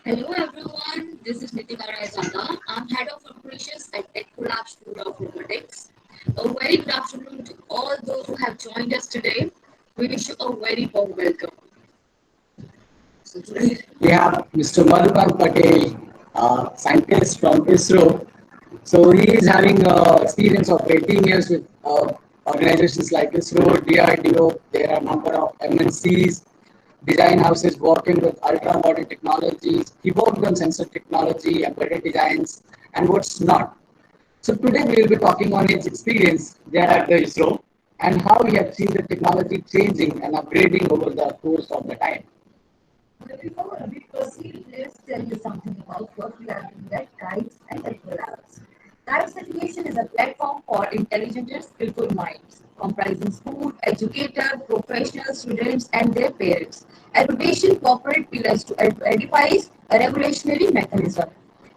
Hello everyone, this is Nitika Raizada. I'm head of operations at TechCollab School of Robotics. A very good afternoon to all those who have joined us today. We wish you a very warm welcome. So today we have Mr. Madhukar Patel, scientist from ISRO. So he is having experience of 18 years with organizations like ISRO, DRDO. There are a number of MNCs, design houses working with ultra modern technologies. He worked on sensor technology, embedded designs, and what's not. So today we will be talking on his experience there at the ISRO and how he has seen the technology changing and upgrading over the course of the time. But before we proceed, let's tell you something about what we are doing at Kites and Techno Labs. Kites Education is a platform for intelligent and skillful minds, comprising school, educators, professionals, students, and their parents. Education corporate pillars to edify a revolutionary mechanism.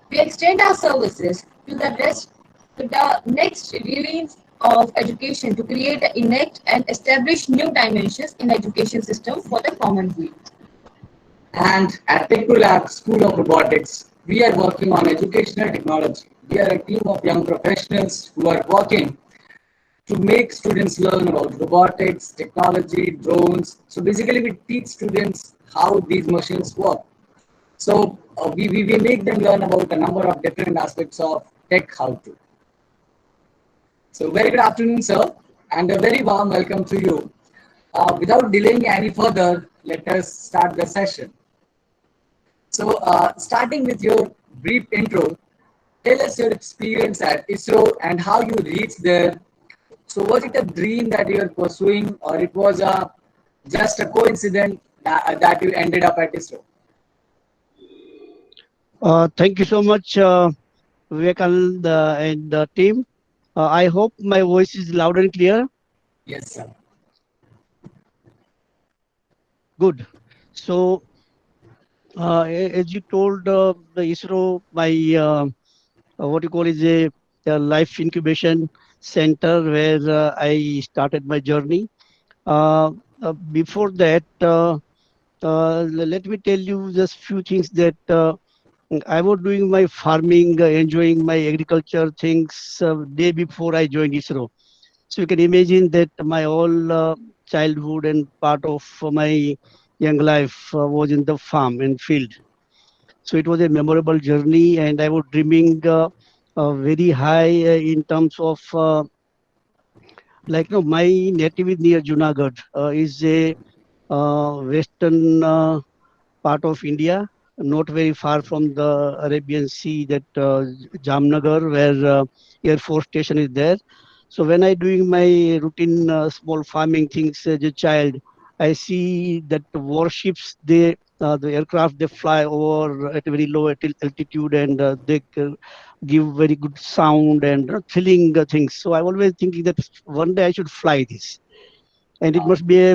We extend our services to the next release of education to create, enact, and establish new dimensions in education system for the common good. And at TechnoLab School of Robotics, we are working on educational technology. We are a team of young professionals who are working to make students learn about robotics, technology, drones. So basically, we teach students how these machines work. So we make them learn about a number of different aspects of tech how to. So very good afternoon, sir, and a very warm welcome to you. Without delaying any further, let us start the session. So, starting with your brief intro, tell us your experience at ISRO and how you reached there. So, was it a dream that you were pursuing, or it was just a coincidence that you ended up at ISRO? Thank you so much, Vivekanand and the team. I hope my voice is loud and clear. Yes, sir. Good. So, as you told the ISRO, my what you call is a life incubation center where I started my journey. Before that, let me tell you just few things that I was doing my farming, enjoying my agriculture things day before I joined ISRO. So you can imagine that my whole childhood and part of my young life was in the farm and field. So it was a memorable journey, and I was dreaming very high in terms of like no, my native is near Junagadh, is a western part of India, not very far from the Arabian Sea, that Jamnagar, where Air Force Station is there. So when I doing my routine small farming things as a child, I see that the warships, the aircraft, they fly over at a very low altitude, and they give very good sound and thrilling things. So I always thinking that one day I should fly this, and it must be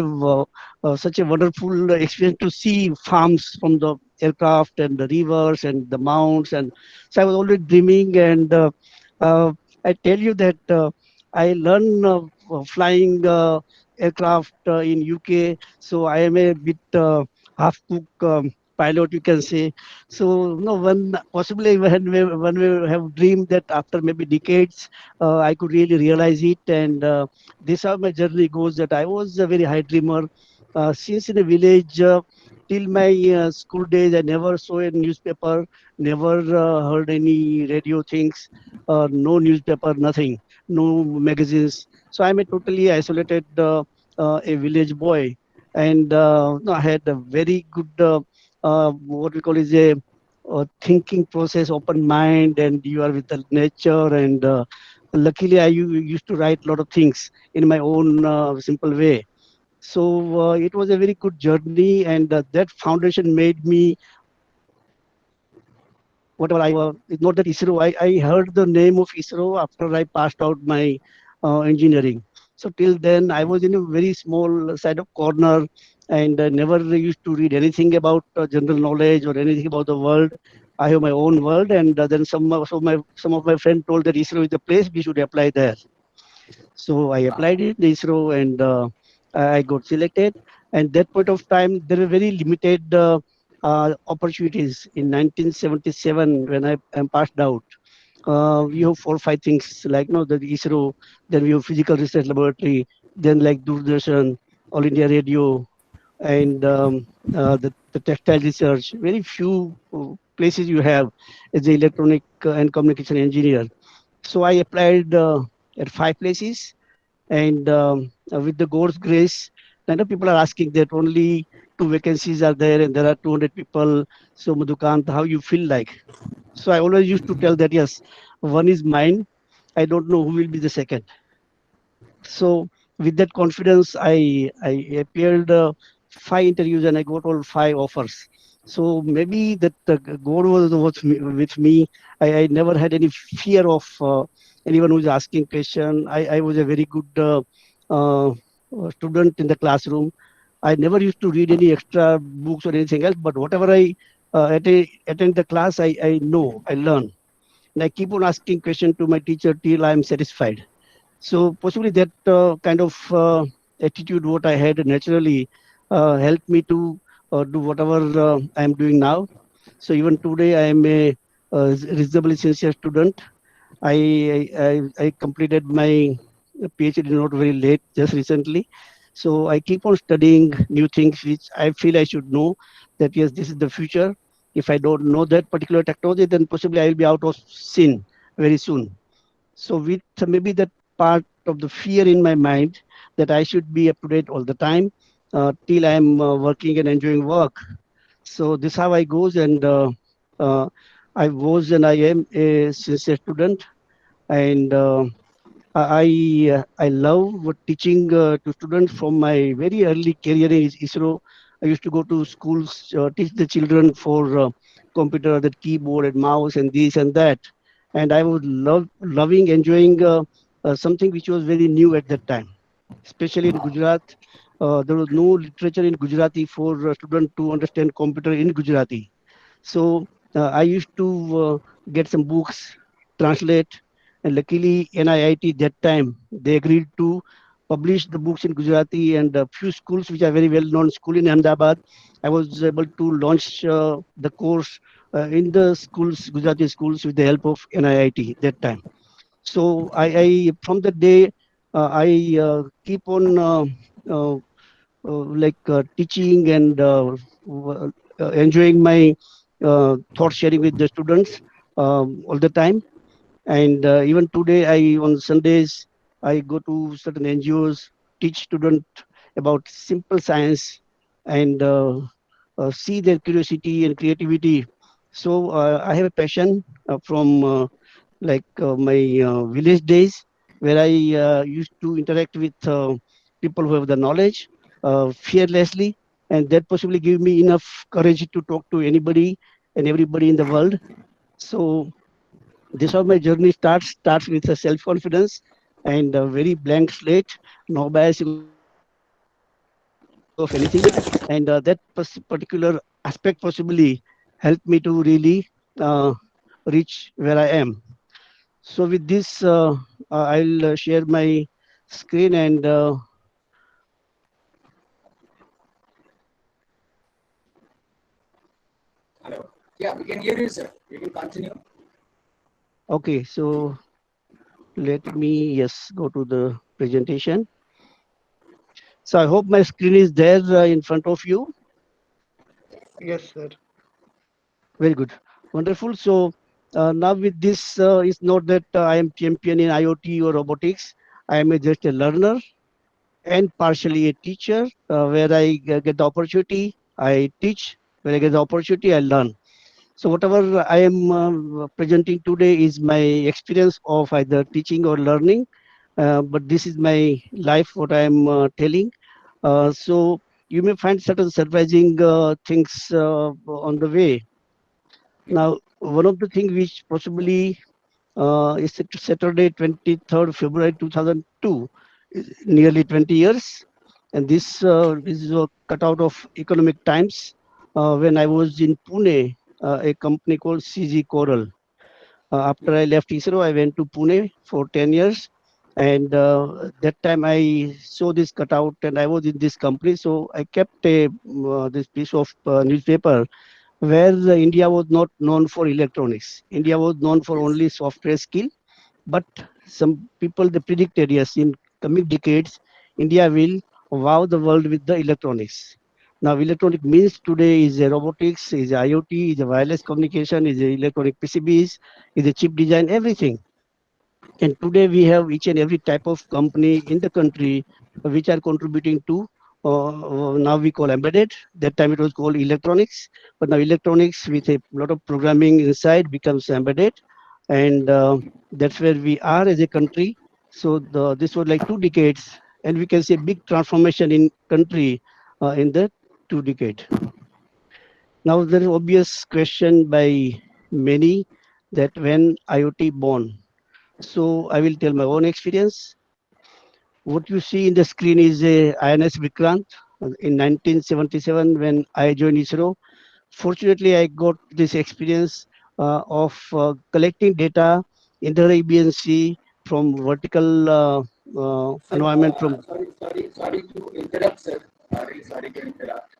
such a wonderful experience to see farms from the aircraft and the rivers and the mountains. And so I was always dreaming, and uh, I tell you that I learned flying aircraft in UK, so I am a bit half cook pilot, you can say. So no, when possibly when we have dreamed that after maybe decades I could really realize it. And this how my journey goes, that I was a very high dreamer since in a village. Till my school days, I never saw a newspaper, never heard any radio things, no newspaper, nothing, no magazines. So I'm a totally isolated a village boy, and no, I had a very good what we call is a thinking process, open mind, and you are with the nature. And luckily, used to write a lot of things in my own simple way. So it was a very good journey, and that foundation made me whatever I it's not that ISRO. I heard the name of ISRO after I passed out my engineering. So till then, I was in a very small side of corner, and never used to read anything about general knowledge or anything about the world. I have my own world, and then some of my friends told that ISRO is the place we should apply there. So I applied it ISRO, and I got selected. And that point of time, there were very limited opportunities. In 1977, when I am passed out, we have four, five things like the ISRO, then we have Physical Research Laboratory, then like Doordarshan, All India Radio, and the textile research. Very few places you have as an electronic and communication engineer. So I applied at five places, and with the God's grace, I know people are asking that only two vacancies are there, and there are 200 people. So Madhukant, how you feel like? So I always used to tell that yes, one is mine. I don't know who will be the second. So with that confidence, I appeared five interviews and I got all five offers. So maybe that God with me. I never had any fear of anyone who's asking question. I was a very good uh, student in the classroom. I never used to read any extra books or anything else, but whatever I attend the class, I know, I learn. And I keep on asking question to my teacher till I'm satisfied. So possibly that kind of attitude, what I had naturally, helped me to do whatever I am doing now. So even today, I am a reasonably sincere student. I completed my PhD not very late, just recently. So I keep on studying new things which I feel I should know. That yes, this is the future. If I don't know that particular technology, then possibly I will be out of scene very soon. So with maybe that part of the fear in my mind that I should be up to date all the time till I'm working and enjoying work. So this how I goes, and uh, I was and I am a sincere student, and I love teaching to students from my very early career in ISRO. I used to go to schools, teach the children for computer, the keyboard and mouse and this and that. And I was loving, enjoying something which was very new at that time, especially in Gujarat. There was no literature in Gujarati for students to understand computer in Gujarati. So I used to get some books, translate, and luckily NIIT that time they agreed to publish the books in Gujarati, and a few schools which are very well known school in Ahmedabad. I was able to launch the course in the schools, Gujarati schools, with the help of NIIT that time. So I from that day I keep on uh, teaching and enjoying my thought sharing with the students all the time. And even today, I on Sundays I go to certain NGOs, teach students about simple science, and see their curiosity and creativity. So I have a passion from my village days, where I used to interact with people who have the knowledge fearlessly, and that possibly give me enough courage to talk to anybody and everybody in the world. So this how my journey starts with a self confidence and a very blank slate, no biasing of anything, and that particular aspect possibly helped me to really reach where I am. So with this, I'll share my screen, and Hello. Yeah, we can hear you, sir. You can continue. okay. So let me go to the presentation. So I hope my screen is there in front of you. Yes, sir. Very good. Wonderful. So now with this, it's not that I am champion in IoT or robotics. I am just a learner and partially a teacher, where I get the opportunity, I teach. When I get the opportunity, I learn. So whatever I am presenting today is my experience of either teaching or learning. But this is my life, what I am telling. So you may find certain surprising things on the way. Now, one of the things which possibly is Saturday, 23rd February 2002, nearly 20 years. And this is a cutout of Economic Times when I was in Pune, a company called CG Coral. After I left ISRO, I went to Pune for 10 years. And that time I saw this cutout and I was in this company. So I kept this piece of newspaper where India was not known for electronics. India was known for Yes. only software skill, but some people they predicted yes, in coming decades, India will wow the world with the electronics. Now, electronic means today is a robotics, is a IoT, is a wireless communication, is a electronic PCBs, is a chip design, everything. And today we have each and every type of company in the country which are contributing to now we call embedded. That time it was called electronics, but now electronics with a lot of programming inside becomes embedded, and that's where we are as a country. So this was like 2 decades, and we can see a big transformation in country in the 2 decade. Now there is obvious question by many that when IoT born. So I will tell my own experience. What you see in the screen is a INS Vikrant in 1977 when I joined ISRO. Fortunately, I got this experience of collecting data in the Arabian Sea from vertical Sir, environment from. sorry to interrupt, sir. Really sorry to interrupt.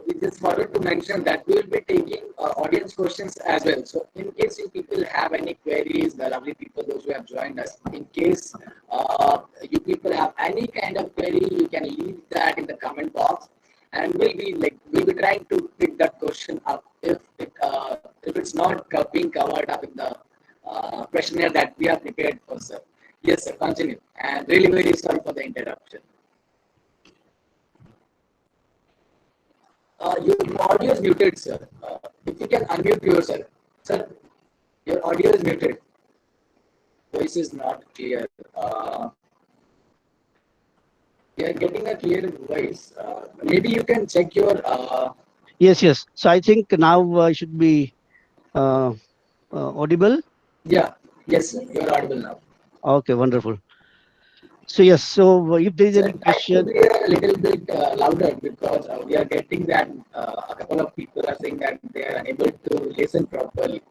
We just wanted to mention that we will be taking audience questions as well. So, in case you people have any queries, the lovely people, those who have joined us, in case you people have any kind of query, you can leave that in the comment box, and we'll be trying to pick that question up if it's not being covered up in the questionnaire that we have prepared for, sir. Yes, sir, continue. And really very sorry for the interruption. Your audio is muted, sir. If you can unmute yourself. Sir, your audio is muted. Voice is not clear. We are getting a clear voice. Maybe you can check your. Yes, yes. So I think now I should be uh, audible. Yeah, yes, sir, you are audible now. Okay, wonderful. So yes, so if there is Sir, any try to question, be a little bit louder because we are getting that a couple of people are saying that they are unable to listen properly.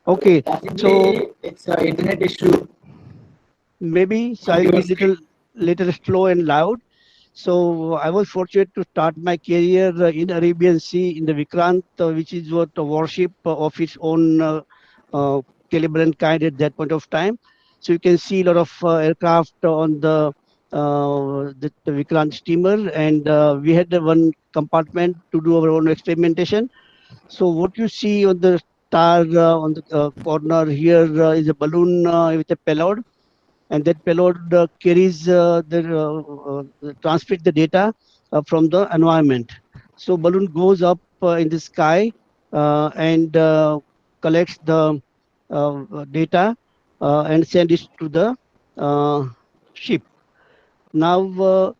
So okay. So possibly it's an internet issue maybe so on I'll your be screen. little slow and loud. So I was fortunate to start my career in Arabian Sea in the Vikrant, which is what a warship of its own uh, caliber and kind at that point of time. So you can see a lot of aircraft on the Vikrant steamer, and we had one compartment to do our own experimentation. So what you see on the star on the corner here is a balloon with a payload, and that payload carries transmit the data from the environment. So balloon goes up in the sky and collects the data and send it to the uh, ship. Now, uh,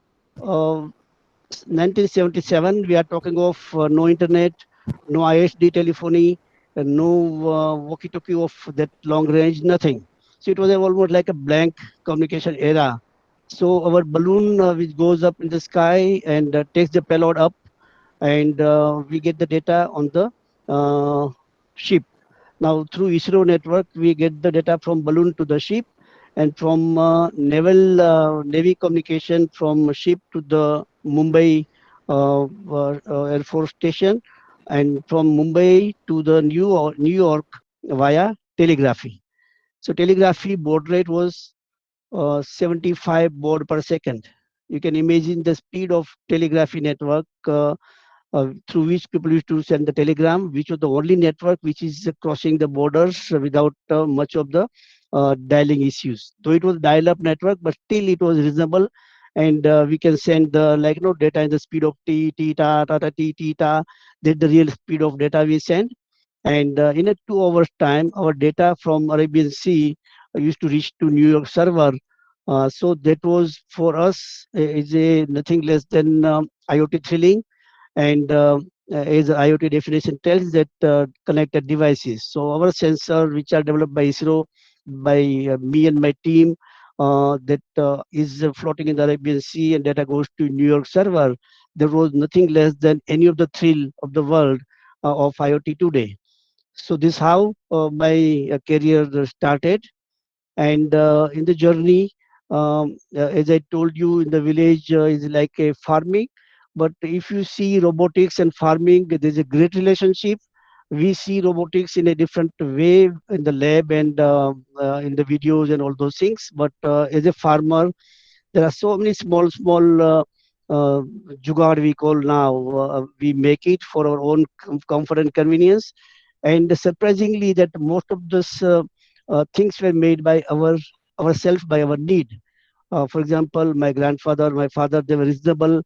1977, we are talking of no internet, no ISD telephony, no walkie-talkie of that long range, nothing. So it was almost like a blank communication era. So our balloon, which goes up in the sky and takes the payload up, and we get the data on the uh, ship. Now, through ISRO network, we get the data from balloon to the ship, and from naval navy communication from ship to the Mumbai Air Force Station, and from Mumbai to the New York via telegraphy. So telegraphy baud rate was 75 baud per second. You can imagine the speed of telegraphy network. Through which people used to send the telegram, which was the only network which is crossing the borders without much of the dialing issues. Though it was dial-up network, but still it was reasonable, and we can send the data in the speed of t ta ta ta t ta. That's the real speed of data we send, and in a 2 hours time, our data from Arabian Sea used to reach to New York server. So that was for us is a nothing less than IoT thrilling, and as IoT definition tells that connected devices. So our sensor, which are developed by ISRO, by me and my team, that is floating in the Arabian Sea, and data goes to New York server. There was nothing less than any of the thrill of the world of IoT today. So this how my career started, and in the journey, as I told you, in the village is like a farming. But if you see robotics and farming, there's a great relationship. We see robotics in a different way in the lab and in the videos and all those things. But as a farmer, there are so many small uh, jugaad we call now. We make it for our own comfort and convenience. And surprisingly, that most of those things were made by ourselves by our need. For example, my grandfather, my father, they were reasonable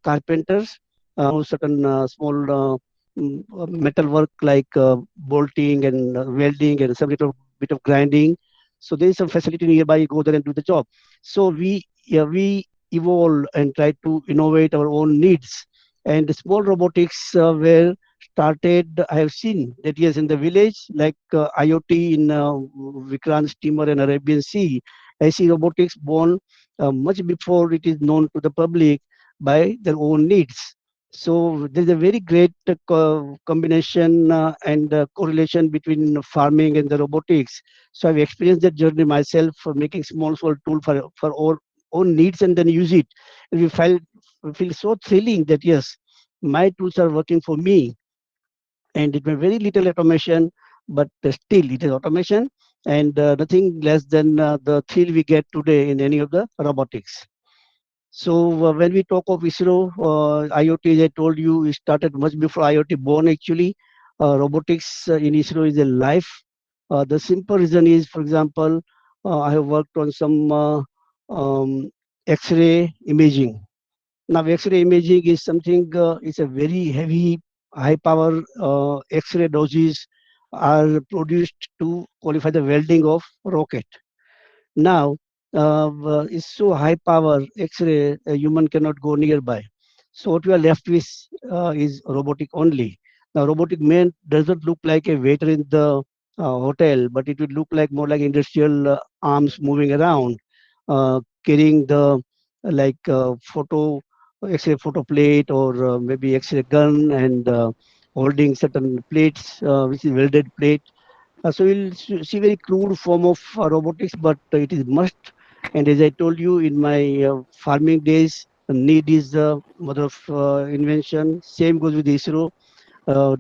carpenters. They know certain small metal work like bolting and welding and some little bit of grinding. So there is some facility nearby. You go there and do the job. So we evolve and try to innovate our own needs. And the small robotics were started. I have seen that yes, in the village like IoT in Vikrant steamer and Arabian Sea. I see robotics born much before it is known to the public by their own needs. So there's a very great combination and correlation between farming and the robotics. So I've experienced that journey myself for making small tool for our own needs and then use it. And we feel so thrilling that yes, my tools are working for me, and it may very little automation, but still it is automation and nothing less than the thrill we get today in any of the robotics. So when we talk of ISRO, IoT, as I told you, it started much before IoT born actually. Robotics in ISRO is a life. The simple reason is, for example, I have worked on some X-ray imaging. Now, X-ray imaging is something, it's a very heavy, high power X-ray doses are produced to qualify the welding of rocket. Now, it's so high power X-ray, a human cannot go nearby. So what we are left with is robotic only. Now, robotic man doesn't look like a waiter in the hotel, but it would look like more like industrial arms moving around, carrying the photo X-ray photo plate or maybe X-ray gun and holding certain plates, which is welded plate. So we'll see very crude form of robotics, but it is must. And as I told you in my farming days, need is the mother of invention. Same goes with ISRO.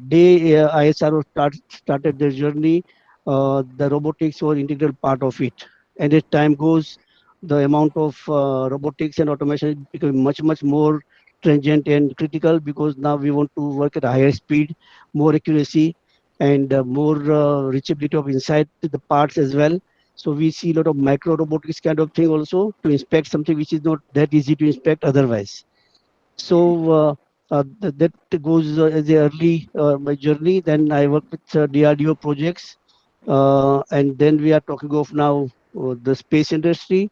Day ISRO started their journey, the robotics was integral part of it. And as time goes, the amount of robotics and automation is becoming much more stringent and critical because now we want to work at a higher speed, more accuracy, and more reachability of inside the parts as well. So we see a lot of micro robotics kind of thing also to inspect something which is not that easy to inspect otherwise. So that goes as a early my journey. Then I work with DRDO projects, and then we are talking of now the space industry,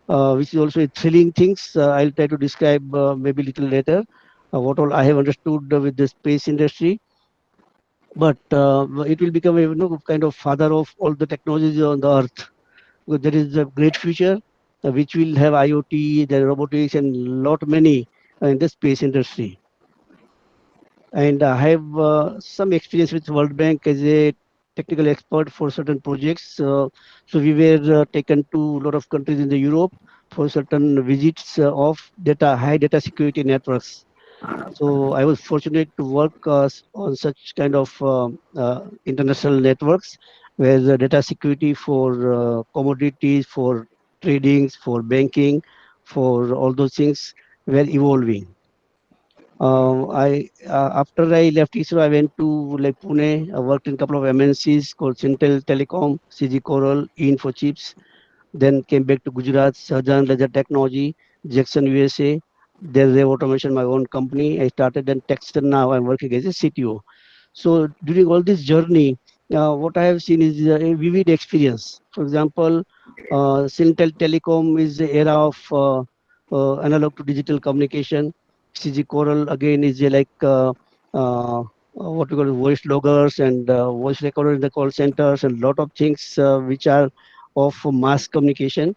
which is also a thrilling things. I'll try to describe maybe little later what all I have understood with the space industry. But it will become a kind of father of all the technologies on the earth. Because there is a great future which will have IoT, the robotics, and lot many in the space industry. And I have some experience with World Bank as a technical expert for certain projects. So we were taken to a lot of countries in the Europe for certain visits of high data security networks. So I was fortunate to work on such kind of international networks where the data security for commodities, for tradings, for banking, for all those things were evolving. I After I left ISRO, I went to like Pune. I worked in a couple of MNCs called Syntel Telecom, CG Coral, Infochips. Then came back to Gujarat, Sahajan Laser Technology, Jackson, USA. There, they automation my own company. I started in Texas. Now I'm working as a CTO. So during all this journey, what I have seen is a vivid experience. For example, Syntel Telecom is the era of analog to digital communication. CG Coral again is what we call voice loggers and voice recorder in the call centers and lot of things which are of mass communication.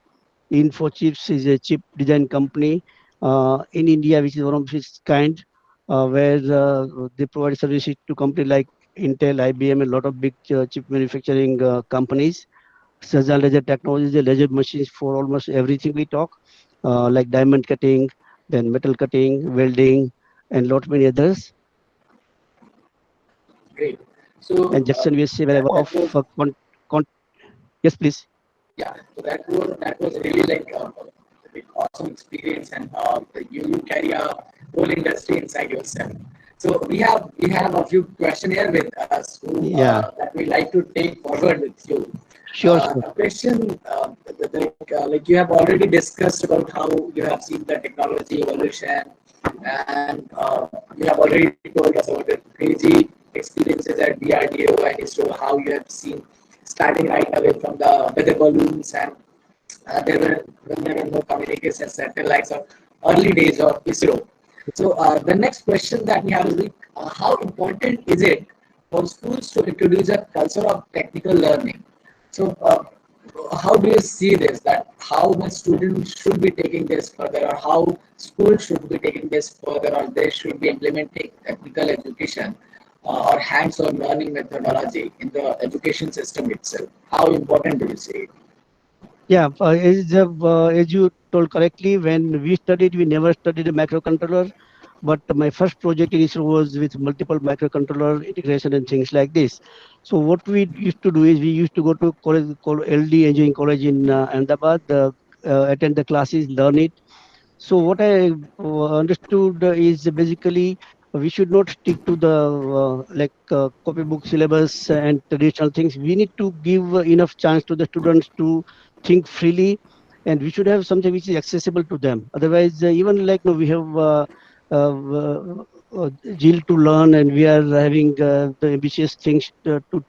Infochips is a chip design company in India, which is one of its kind, where they provide services to companies like Intel, IBM, and a lot of big chip manufacturing companies. Sajan Laser Technologies, the laser machines for almost everything we talk. like diamond cutting, then metal cutting, welding, and lot many others. Great. So And Jackson USA, where I that work was of yes, please. yeah. So that was really like a big awesome experience, and you carry a whole industry inside yourself. So we have a few questions here with us who Yeah, that we like to take forward with you. sure, sure. A question like you have already discussed about how you have seen the technology evolution, and you have already told us about the crazy experiences at DRDO and ISRO, how you have seen starting right away from the weather balloons, and there were no communication satellites of early days of ISRO. So the next question that we have is like, how important is it for schools to introduce a culture of technical learning? So how do you see this? That how much students should be taking this further, or how schools should be taking this further, or they should be implementing technical education or hands-on learning methodology in the education system itself? How important do you see it? Yeah, as you told correctly, when we studied, we never studied a microcontroller. But my first project in ISRO was with multiple microcontroller integration and things like this. So what we used to do is we used to go to college called LD Engineering College in Ahmedabad, attend the classes, learn it. So what I understood is basically we should not stick to the copybook syllabus and traditional things. We need to give enough chance to the students to think freely, and we should have something which is accessible to them. Otherwise, even like no, we have zeal to learn, and we are having the ambitious things to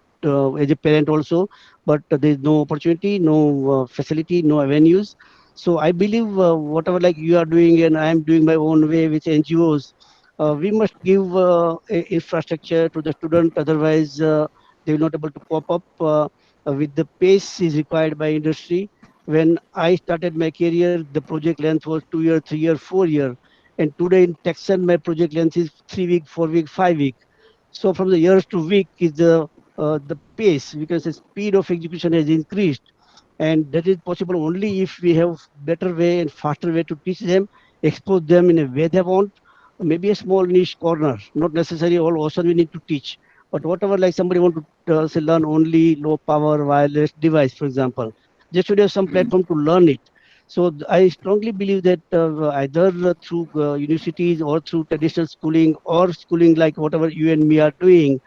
as a parent also, but there is no opportunity, no facility, no avenues. So I believe whatever like you are doing and I am doing my own way with NGOs, we must give infrastructure to the student. Otherwise, they will not able to cope up with the pace is required by industry. When I started my career, the project length was 2 year, 3 year, 4 year, and today in Texan, my project length is 3 week, 4 week, 5 week. So from the years to week is the pace, because the speed of execution has increased, and that is possible only if we have better way and faster way to teach them, expose them in a way they want. Maybe a small niche corner, not necessarily all ocean we need to teach, but whatever like somebody want to say learn only low power wireless device, for example, they should have some platform to learn it. So I strongly believe that either through universities or through traditional schooling or schooling like whatever you and me are doing,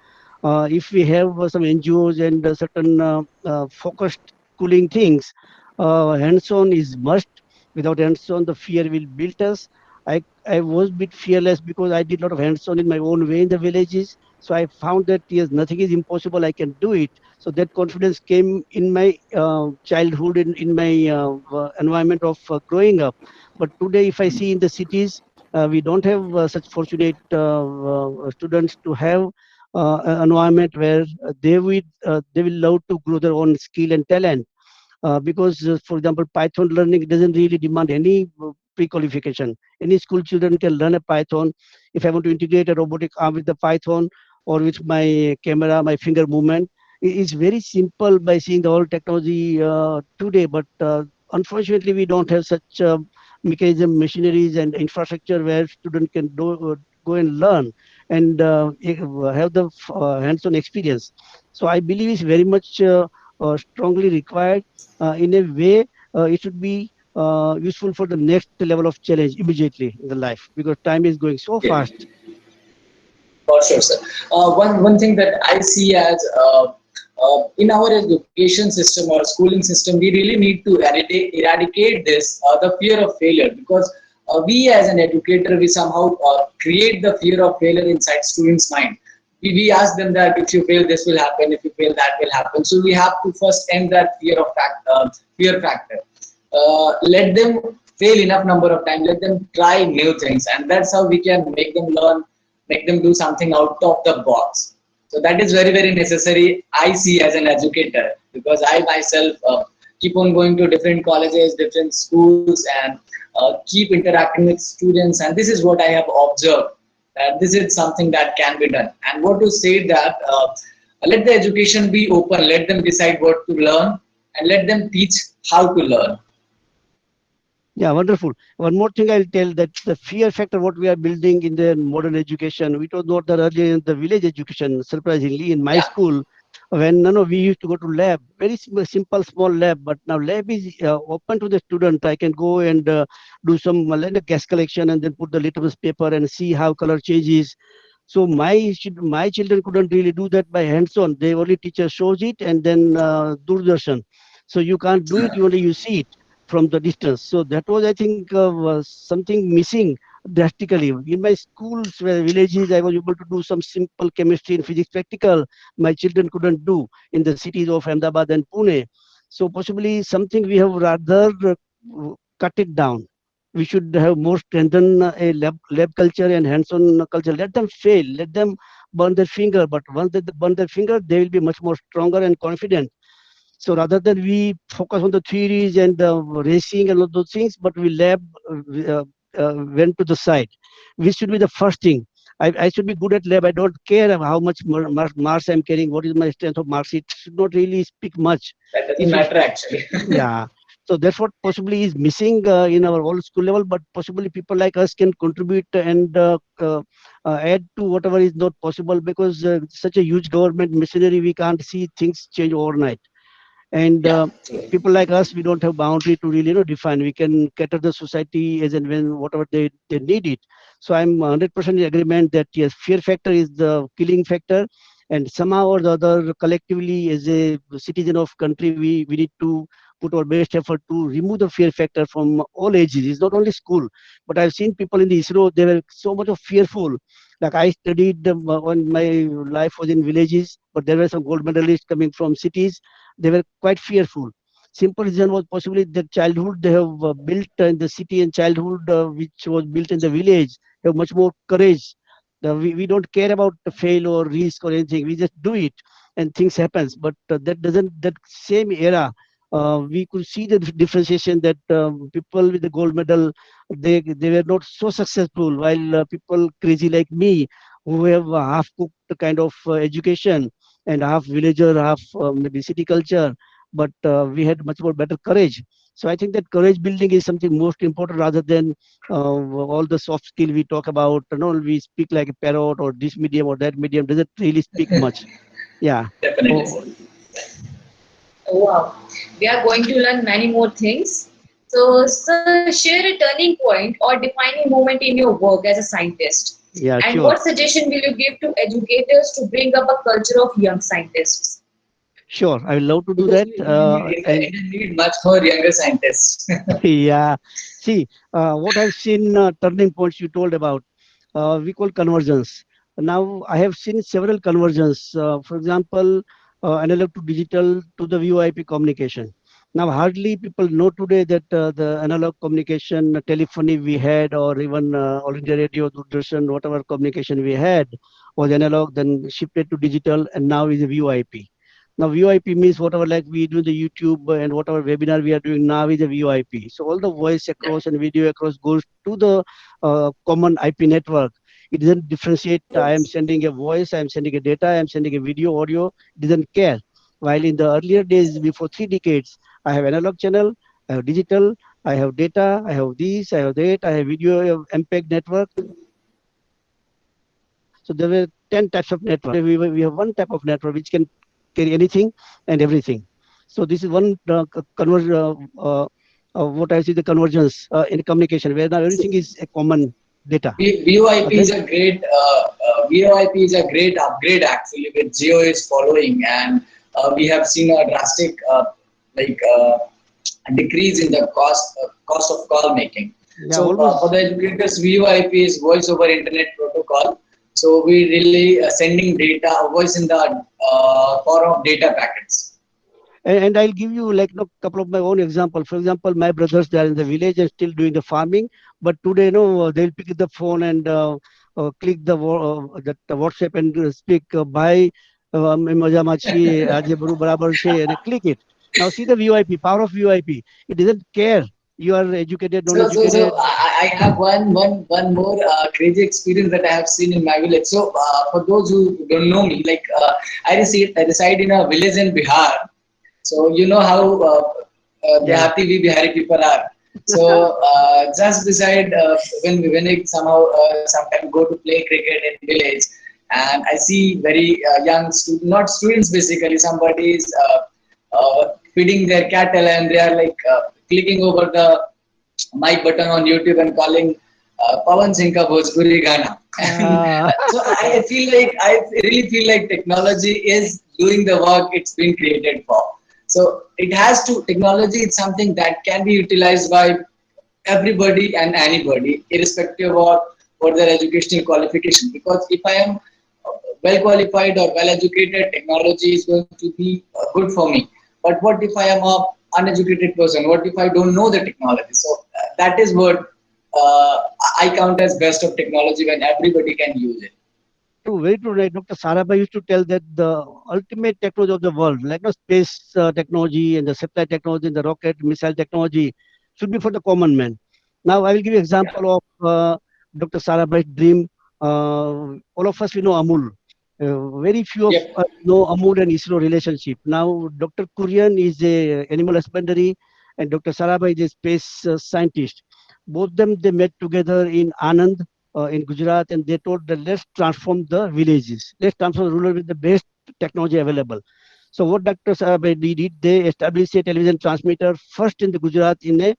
if we have some NGOs and certain focused schooling things, hands-on is must. Without hands-on, the fear will build us. I was a bit fearless because I did a lot of hands-on in my own way in the villages. So I found that yes, nothing is impossible. I can do it. So that confidence came in my childhood, in my environment of growing up. But today, if I see in the cities, we don't have such fortunate students to have an environment where they will love to grow their own skill and talent, because for example Python learning doesn't really demand any pre-qualification. Any school children can learn a Python. If I want to integrate a robotic arm with the Python or with my camera, my finger movement, it's very simple by seeing the whole technology today, but unfortunately we don't have such mechanism, machineries and infrastructure where student can go and learn and have the hands-on experience. So I believe it's very much strongly required. In a way, it should be useful for the next level of challenge immediately in the life, because time is going so Yeah. fast. For sure, sir. One thing that I see as in our education system or schooling system, we really need to eradicate this the fear of failure, because we as an educator, we somehow create the fear of failure inside students' mind. We ask them that if you fail, this will happen. If you fail, that will happen. So we have to first end that fear factor. Let them fail enough number of times. Let them try new things, and that's how we can make them learn, make them do something out of the box. So that is very, very necessary, I see, as an educator, because I myself keep on going to different colleges, different schools, and keep interacting with students. And this is what I have observed, that this is something that can be done. And what to say that let the education be open, let them decide what to learn, and let them teach how to learn. Yeah, wonderful. One more thing I'll tell, that the fear factor what we are building in the modern education, it was not there earlier in the village education. Surprisingly, in my Yeah. school, when we used to go to lab, very simple small lab, but now lab is open to the student. I can go and do some gas collection and then put the litmus paper and see how color changes. So my children couldn't really do that by hands-on. They only teacher shows it and then Doordarshan. So you can't do it. You only you see it from the distance. So that was, I think, was something missing drastically. In my schools, where villages, I was able to do some simple chemistry and physics practical. My children couldn't do in the cities of Ahmedabad and Pune. So possibly something we have rather cut it down. We should have more strengthen a lab culture and hands-on culture. Let them fail. Let them burn their finger. But once they burn their finger, they will be much more stronger and confident. So rather than we focus on the theories and racing and all those things, but we went to the side. We should be the first thing. I should be good at lab. I don't care how much marks I'm carrying. What is my strength of marks? It should not really speak much. That It doesn't should, matter actually. yeah. So that's what possibly is missing in our old school level. But possibly people like us can contribute and add to whatever is not possible, because such a huge government machinery, we can't see things change overnight. And Yeah. people like us, we don't have boundary to really define. We can cater the society as and when whatever they need it. So I'm 100% in agreement that yes, fear factor is the killing factor, and somehow or the other, collectively as a citizen of country, we need to put our best effort to remove the fear factor from all ages. It's not only school, but I've seen people in the ISRO, they were so much of fearful. Like I studied when my life was in villages, but there were some gold medalists coming from cities. They were quite fearful. Simple reason was possibly their childhood they have built in the city, and childhood which was built in the village have much more courage. We don't care about the fail or risk or anything. We just do it and things happens. But that doesn't, that same era, we could see the differentiation that people with the gold medal, they were not so successful, while people crazy like me, who have half cooked kind of education and half villager, half maybe city culture, but we had much more better courage. So I think that courage building is something most important, rather than all the soft skill we talk about. We speak like a parrot, or this medium or that medium doesn't really speak much. Yeah. Definitely, Oh, sir. Oh, wow. We are going to learn many more things. So, sir, share a turning point or defining moment in your work as a scientist. yeah, And sure. what suggestion will you give to educators to bring up a culture of young scientists? Sure. I would love to do Because that. we need much more younger scientists. Yeah. See, what I've seen turning points you told about, we call convergence. Now, I have seen several convergence. For example, analog to digital to the VoIP communication. Now, hardly people know today that the analog communication, telephony we had, or even All India Radio, Doordarshan, whatever communication we had was analog, then shifted to digital, and now is a VoIP. Now VoIP means whatever, like we do the YouTube and whatever webinar we are doing now is a VoIP. So all the voice across and video across goes to the common IP network. It doesn't differentiate. I am sending a voice, I am sending a data, I am sending a video, audio. It doesn't care. While in the earlier days, before 3 decades, I have analog channel, I have digital, I have data, I have this, I have that, I have video, I have MPEG network. So there were 10 types of network. We have one type of network which can carry anything and everything. So this is one what I see the convergence in communication, where now everything is a common data. VoIP Then is a great VoIP is a great upgrade actually, which Geo is following, and we have seen a drastic like decrease in the cost of call making. yeah, So for almost, the educators, VoIP is voice over internet protocol. So we really sending data, voice in the form of data packets. and I'll give you like a couple of my own example. For example, my brothers, they are in the village and still doing the farming, but today they'll pick the phone and click that WhatsApp and speak bye. મજા માં છીએ, આજે બરું બરાબર છે, and click it. Now see the VoIP, power of VoIP. It doesn't care you are educated, So non-educated. I have one more crazy experience that I have seen in my village. So for those who don't know me, like I reside in a village in Bihar. So you know how Yeah, Dehati we Bihari people are. So just beside when I somehow sometimes go to play cricket in village, and I see very young students, not students basically, somebody is feeding their cattle and they are like clicking over the mic button on YouTube and calling Pawan Singh ka Bhojpuri Gana. And Ah, so I really feel like technology is doing the work it's been created for. So it has to technology is something that can be utilized by everybody and anybody, irrespective of what their educational qualification. Because if I am well qualified or well educated, technology is going to be good for me. But what if I am a uneducated person? What if I don't know the technology? So that is what I count as best of technology when everybody can use it. true, very true. Right? Dr. Sarabhai used to tell that the ultimate technology of the world, like the space technology and the satellite technology and the rocket missile technology, should be for the common man. Now, I will give you Yeah. example of Dr. Sarabhai's dream. All of us, we know Amul. Very few of Yep. us know Amul and ISRO relationship. Now, Dr. Kurian is a animal husbandry, and Dr. Sarabhai is a space scientist. Both them they met together in Anand in Gujarat, and they told that let's transform the villages, let's transform the rural with the best technology available. So what Dr. Sarabhai did, they established a television transmitter first in the Gujarat in a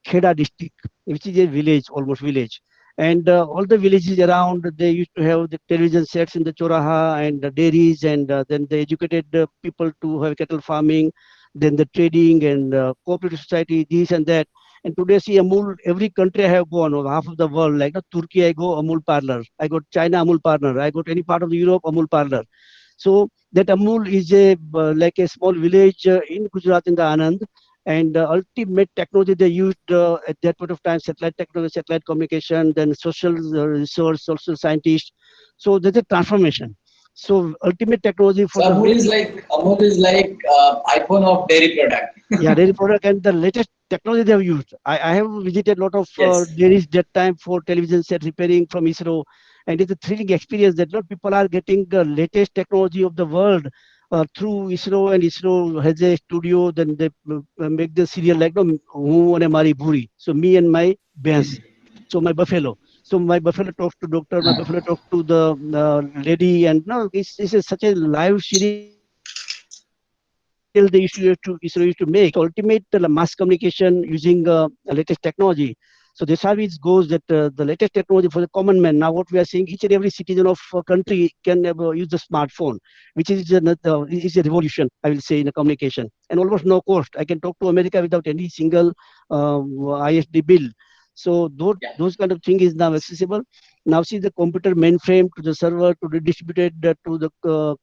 Kheda district, which is a village, almost village. And all the villages around, they used to have the television sets in the Choraha and the dairies, and then they educated people to have cattle farming, then the trading and cooperative society, this and that. And today, see Amul, every country I have gone, or half of the world, like Turkey, I go Amul parlor. I go China, Amul parlor. I go to any part of the Europe, Amul parlor. So that Amul is a like a small village in Gujarat in the Anand, and ultimate technology they used at that point of time, satellite technology, satellite communication, then social resource, social scientists. So there's a transformation. So ultimate technology So for the very Amul is like iPhone of dairy product. yeah, dairy product and the latest technology they have used. I have visited a lot of Yes. dairies that time for television set repairing from ISRO, and it's a thrilling experience that lot people are getting the latest technology of the world through ISRO, and ISRO has a studio. Then they make the serial like no, Hu and Mari Bhuri. So me and my bears, so my buffalo. So my buffalo talks to doctor, my buffalo talks to the lady, and no, it's such a live serial the issue ISRO used to make. So ultimate mass communication using latest technology. So this how it goes that the latest technology for the common man. Now what we are seeing, each and every citizen of a country can use the smartphone, which is a revolution, I will say, in the communication, and almost no cost. I can talk to America without any single ISD bill. So those kind of thing is now accessible. Now see the computer mainframe to the server to the distributed to the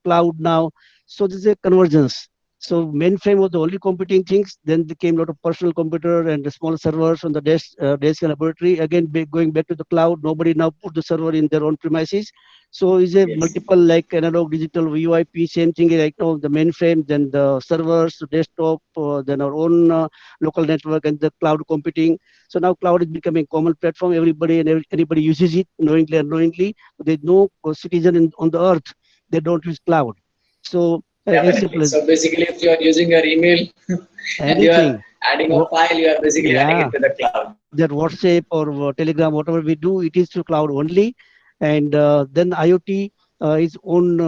cloud now. So this is a convergence. So mainframe was the only computing things. Then there came a lot of personal computer and the small servers on the desk and laboratory. Again, going back to the cloud. Nobody now put the server in their own premises. So is a Yes. multiple like analog, digital, VoIP, same thing like now the mainframe, then the servers, desktop, then our own local network and the cloud computing. So now cloud is becoming common platform. Everybody and anybody uses it knowingly or unknowingly. There's no citizen on the earth they don't use cloud. So as simple Definitely. as So basically, if you are using your email and you are anything. adding a Wo- file, you are basically adding Yeah, it to the cloud. that WhatsApp or Telegram, whatever we do, it is through cloud only. And then IoT is own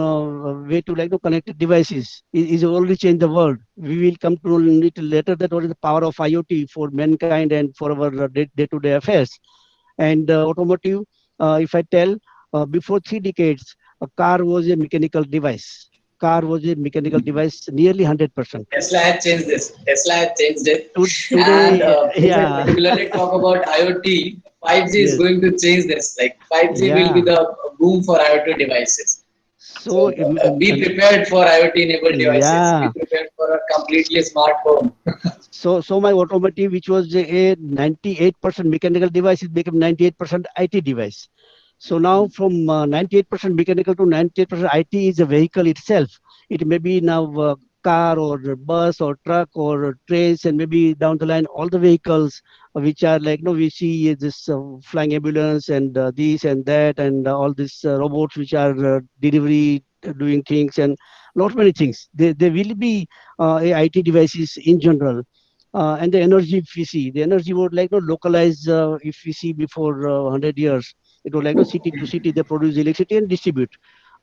way to like connected devices is already changed the world. We will come to know little later that what is the power of IoT for mankind and for our day-to-day affairs. And automotive, if I tell, before 3 decades, a car was a mechanical device. Car was a mechanical device, nearly 100%. Tesla had changed this. Tesla had changed it. And Today, if I yeah, particularly talk about IoT, 5G is yes, going to change this. Like 5G will be yeah. the boom for IoT devices. So, So be prepared for IoT enabled devices. Be yeah. prepared for a completely smart home. So my automotive, which was a 98% mechanical device, it became 98% IT device. So now from 98% mechanical to 98% IT is a vehicle itself. It may be now car or bus or truck or trains, and maybe down the line all the vehicles which are like we see this flying ambulance and this and that and all these robots which are delivery doing things and lot many things. They will be IT devices in general. And the energy, if we see, the energy would like to localize. If we see before 100 years, it would like city to city they produce electricity and distribute,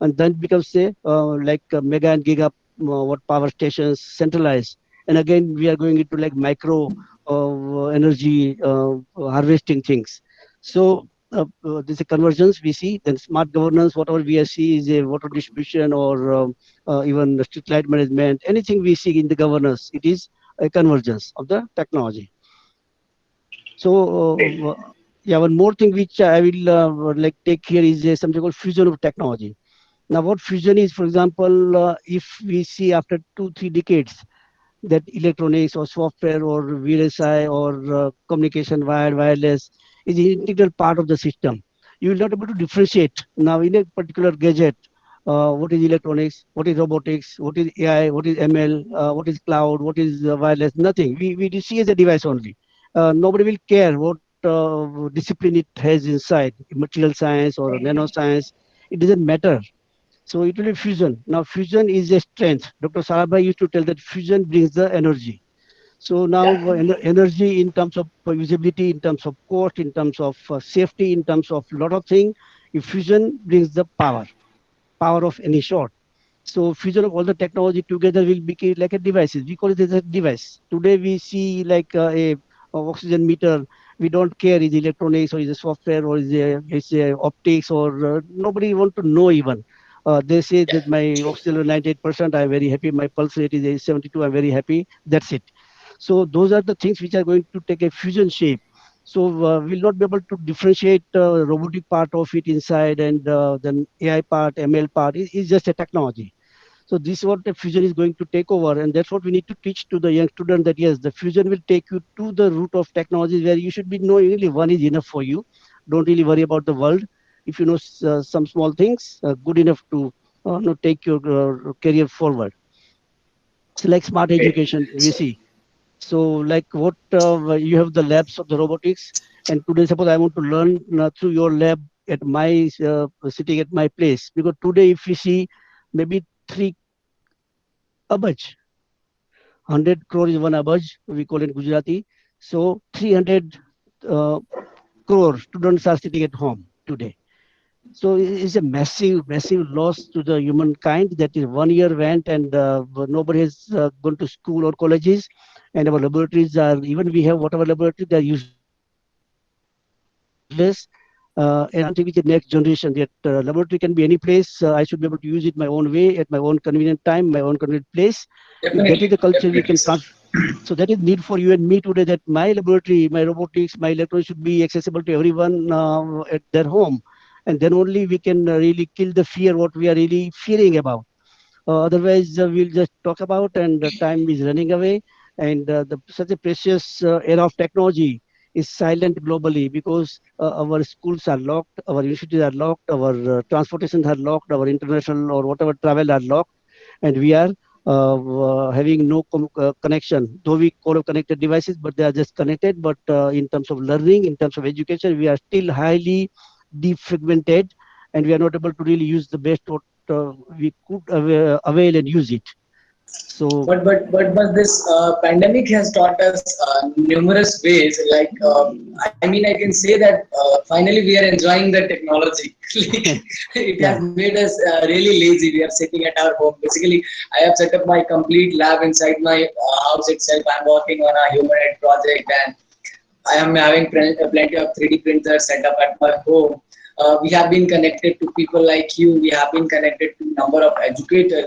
and then becomes say mega and giga what power stations centralized. And again, we are going into like micro energy harvesting things. So there's a convergence we see. Then smart governance, whatever we see is a water distribution or even the street light management. Anything we see in the governance, it is a convergence of the technology. So yeah, one more thing which I will like take here is something called fusion of technology. Now, what fusion is, for example, if we see after 2-3 decades that electronics or software or VLSI or communication wired, wireless is an integral part of the system. You will not be able to differentiate now in a particular gadget. What is electronics? What is robotics? What is AI? What is ML? What is cloud? What is wireless? Nothing. We see as a device only. Nobody will care what discipline it has inside, material science or nanoscience. It doesn't matter. So it will be fusion. Now fusion is a strength. Dr. Sarabhai used to tell that fusion brings the energy. So now energy in terms of usability, in terms of cost, in terms of safety, in terms of lot of things, if fusion brings the power of any sort. So fusion of all the technology together will be like a devices. We call it as a device. Today we see like a oxygen meter. We don't care is it electronics or is it software or is it optics or nobody want to know even. They say that my oxygen is 98%. I'm very happy. My pulse rate is 72. I'm very happy. That's it. So those are the things which are going to take a fusion shape. So we'll not be able to differentiate robotic part of it inside and then AI part, ML part is just a technology. So this is what the fusion is going to take over, and that's what we need to teach to the young student that yes, the fusion will take you to the root of technologies where you should be knowing only one is enough for you. Don't really worry about the world. If you know some small things, good enough to take your career forward. So like smart Okay. education, we So, see. So like what you have the labs of the robotics, and today suppose I want to learn through your lab at my sitting at my place, because today if we see maybe 3 abaj, 100 crore is 1 abaj, we call it Gujarati. So 300 uh, crore students are sitting at home today. So it's a massive, massive loss to the humankind. That is 1 year went and nobody has gone to school or colleges, and our laboratories are, even we have whatever laboratories, they are useless. And I want to take it the next generation. That laboratory can be any place. I should be able to use it my own way, at my own convenient time, my own convenient place. If that is the culture we can definitely, transfer. sir. So that is need for you and me today, that my laboratory, my robotics, my electronics should be accessible to everyone at their home. And then only we can really kill the fear what we are really fearing about. Otherwise, we'll just talk about and time is running away. And such a precious era of technology is silent globally because our schools are locked, our universities are locked, our transportations are locked, our international or whatever travel are locked, and we are having no connection. Though we call it connected devices, but they are just connected. But in terms of learning, in terms of education, we are still highly defragmented, and we are not able to really use the best what we could avail and use it. So But this pandemic has taught us numerous ways. Like I mean, I can say that finally we are enjoying the technology. Like, it has yeah, made us really lazy. We are sitting at our home. Basically, I have set up my complete lab inside my house itself. I'm working on a humanoid project, and I am having plenty of 3D printers set up at my home. We have been connected to people like you. We have been connected to number of educators.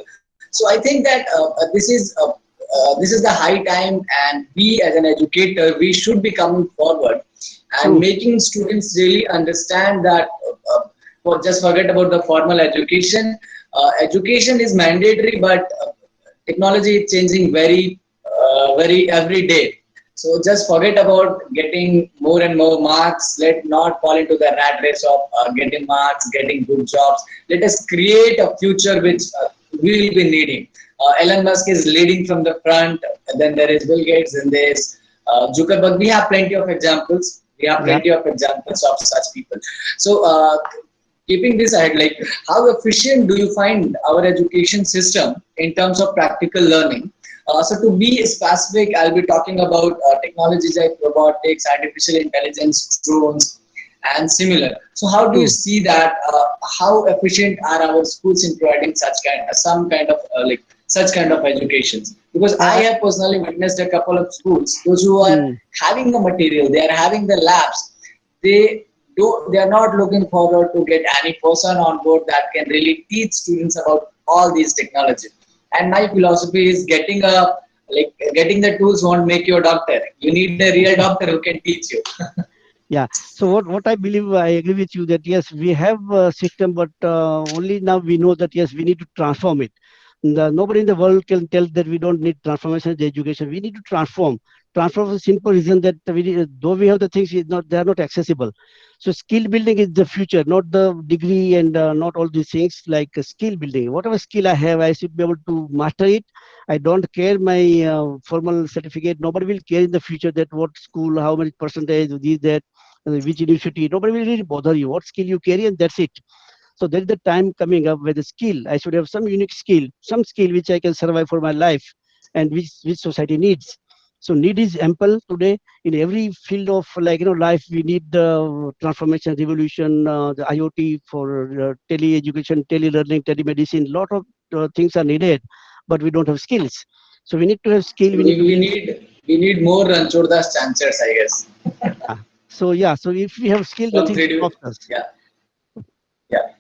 So I think that this is the high time, and we as an educator, we should be coming forward and true. making students really understand that. Just forget about the formal education. Education is mandatory, but technology is changing very every day. So just forget about getting more and more marks. Let not fall into the rat race of getting marks, getting good jobs. Let us create a future which we will be needing. Elon Musk is leading from the front. Then there is Bill Gates, and there is Zuckerberg. We have plenty of examples. We have Yeah. plenty of examples of such people. So keeping this ahead, like how efficient do you find our education system in terms of practical learning? So to be specific, I'll be talking about technologies like robotics, artificial intelligence, drones, and similar. So how do you True. see that? How efficient are our schools in providing some kind of such kind of educations? Because I I, have personally witnessed a couple of schools, those who are mm, having the material, they are having the labs, they are not looking forward to get any person on board that can really teach students about all these technologies. And my philosophy is getting the tools won't make you a doctor. You need a real doctor who can teach you. yeah. So what I believe, I agree with you that yes, we have a system, but only now we know that yes, we need to transform it. Nobody in the world can tell that we don't need transformation in the education. We need to transform. Transform for the simple reason that though we have the things, they are not accessible. So skill building is the future, not the degree and not all these things like skill building. Whatever skill I have, I should be able to master it. I don't care my formal certificate. Nobody will care in the future that what school, how many percentage, this, that, which university. Nobody will really bother you. What skill you carry, and that's it. So there is the time coming up where the skill, I should have some unique skill, some skill which I can survive for my life and which society needs. So need is ample today in every field of life. We need the transformation, revolution, the IoT for tele-education, tele-learning, telemedicine. Lot of things are needed, but we don't have skills. So we need to have skill. So We need to build. we need more Ranchordas chancers, I guess. Yeah. So yeah. So if we have skill, From nothing 3D. stops us. Yeah, yeah.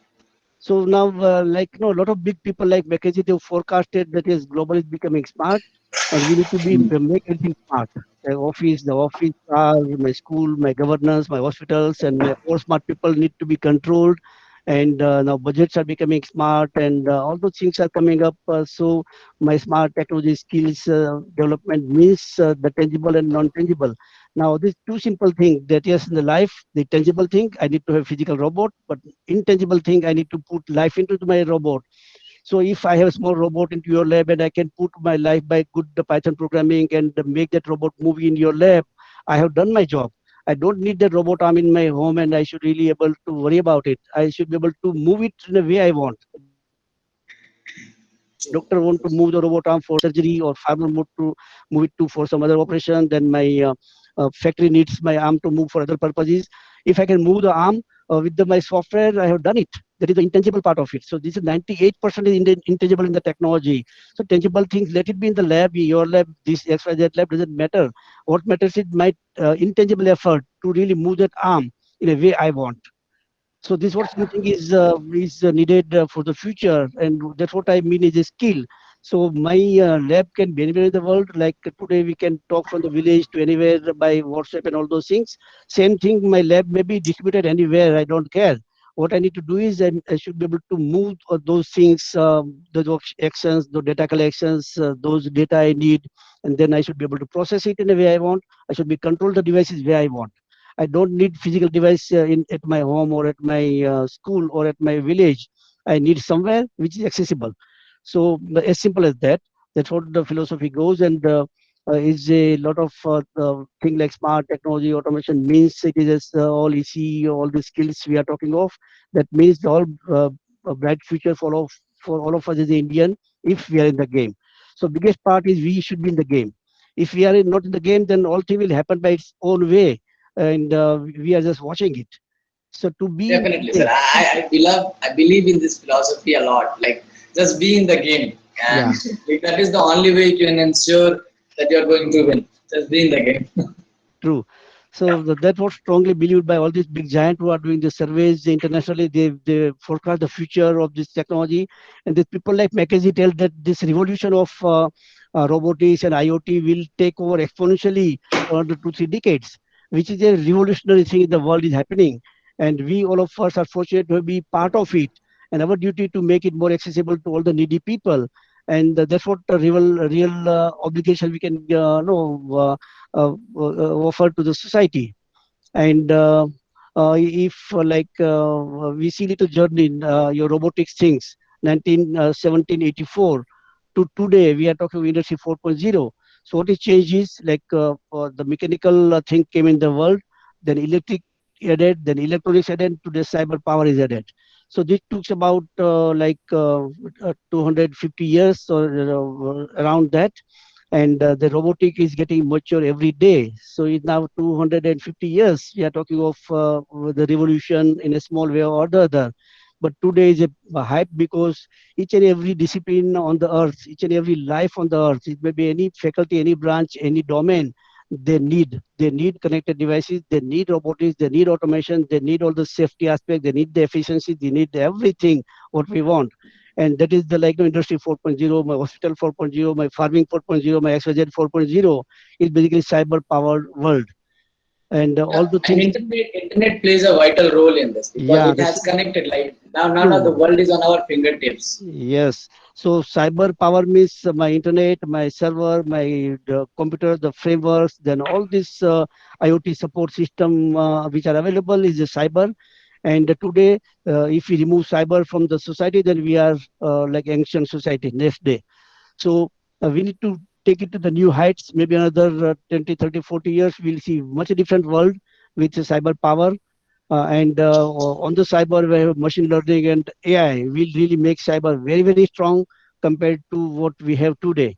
So now, a lot of big people like McKinsey, they forecasted that yes, global is becoming smart, and we need to be make everything smart. The office, my school, my governance, my hospitals, and my all smart people need to be controlled. And now budgets are becoming smart, and all those things are coming up. So my smart technology skills development means the tangible and non-tangible. Now, these two simple things that yes, in the life, the tangible thing, I need to have physical robot, but intangible thing, I need to put life into my robot. So if I have a small robot into your lab and I can put my life by good Python programming and make that robot move in your lab, I have done my job. I don't need that robot arm in my home and I should really able to worry about it. I should be able to move it in the way I want. Doctor want to move the robot arm for surgery or farmer want to move it to for some other operation, then my factory needs my arm to move for other purposes. If I can move the arm with my software, I have done it. That is the intangible part of it. So this is 98% is intangible in the technology. So tangible things, let it be in the lab, your lab, this XYZ lab doesn't matter. What matters is my intangible effort to really move that arm in a way I want. So this what something is needed for the future, and that's what I mean is a skill. So my lab can be anywhere in the world. Like today, we can talk from the village to anywhere by WhatsApp and all those things. Same thing, my lab may be distributed anywhere. I don't care. What I need to do is I should be able to move those things, those actions, those data collections, those data I need, and then I should be able to process it in a way I want. I should be control the devices where I want. I don't need physical device in at my home or at my school or at my village. I need somewhere which is accessible. So as simple as that. That's what the philosophy goes, and is a lot of thing like smart technology automation means it is all EC, all the skills we are talking of. That means all a bright future for all of us as an Indian if we are in the game. So biggest part is we should be in the game. If we are not in the game, then all thing will happen by its own way and we are just watching it. So to be in Definitely, the sir. I believe in this philosophy a lot. Like just be in the game, and yeah, like, that is the only way you can ensure that you are going to win. Just be in the game. true. So that was strongly believed by all these big giants who are doing the surveys internationally. They forecast the future of this technology, and these people like McKinsey tell that this revolution of robotics and IoT will take over exponentially for the 2 3 decades, which is a revolutionary thing in the world is happening, and we all of us are fortunate to be part of it, and our duty to make it more accessible to all the needy people, and that's what the real obligation we can offer to the society. And if we see little journey in your robotics things, 1784 to today, we are talking industry 4.0. So what is changed is the mechanical thing came in the world, then electric added, then electronics added, today cyber power is added. So this took about 250 years or around that. and the robotic is getting mature every day. So it's now 250 years. We are talking of the revolution in a small way or the other. But today is a hype because each and every discipline on the earth, each and every life on the earth, it may be any faculty, any branch, any domain, they need connected devices, they need robotics, they need automation, they need all the safety aspect, they need the efficiency, they need everything what we want. And that is the like industry 4.0, my hospital 4.0, my farming 4.0, my XYZ 4.0 is basically cyber powered world. And Yeah, all the and things, internet plays a vital role in this because yeah, it that's has connected. Like now the true. world is on our fingertips. Yes. So cyber power means my internet, my server, my computer, the frameworks, then all this IoT support system which are available is a cyber. And today, if we remove cyber from the society, then we are like ancient society next day. So we need to take it to the new heights. Maybe another 20, 30, 40 years, we'll see much different world with cyber power. And on the cyber, we have machine learning and AI will really make cyber very, very strong compared to what we have today.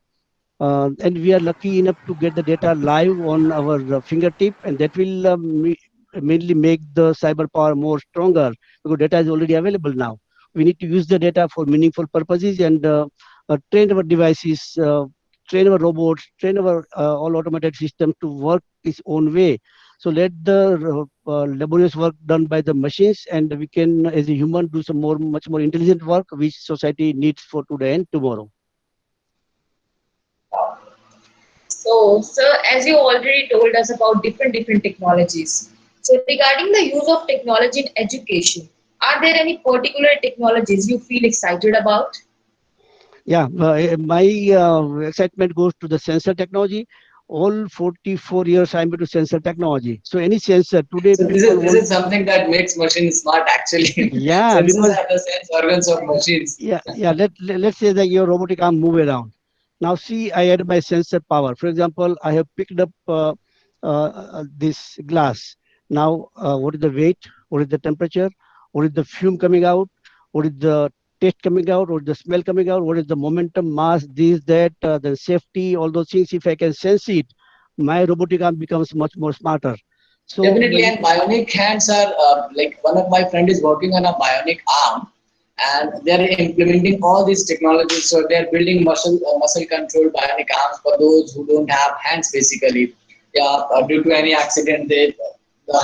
And we are lucky enough to get the data live on our fingertip, and that will mainly make the cyber power more stronger because data is already available now. We need to use the data for meaningful purposes and train our devices, train our robots, train our all automated system to work its own way. So let the laborious work done by the machines, and we can, as a human, do some more, much more intelligent work which society needs for today and tomorrow. So, sir, as you already told us about different technologies. So, regarding the use of technology in education, are there any particular technologies you feel excited about? Yeah, my excitement goes to the sensor technology. All 44 years I'm into sensor technology. So any sensor today, So people this want. is something that makes machines smart actually. Yeah, Sensors because are the sense organs of machines. yeah. Let's say that your robotic arm move around. Now see, I add my sensor power. For example, I have picked up this glass. Now, what is the weight? What is the temperature? What is the fume coming out? What is the taste coming out? What is the smell coming out? What is the momentum, mass, this, that, the safety, all those things. If I can sense it, my robotic arm becomes much more smarter. So Definitely, and bionic hands are like one of my friend is working on a bionic arm, and they're implementing all these technologies. So they're building muscle controlled bionic arms for those who don't have hands basically. Yeah, due to any accident, the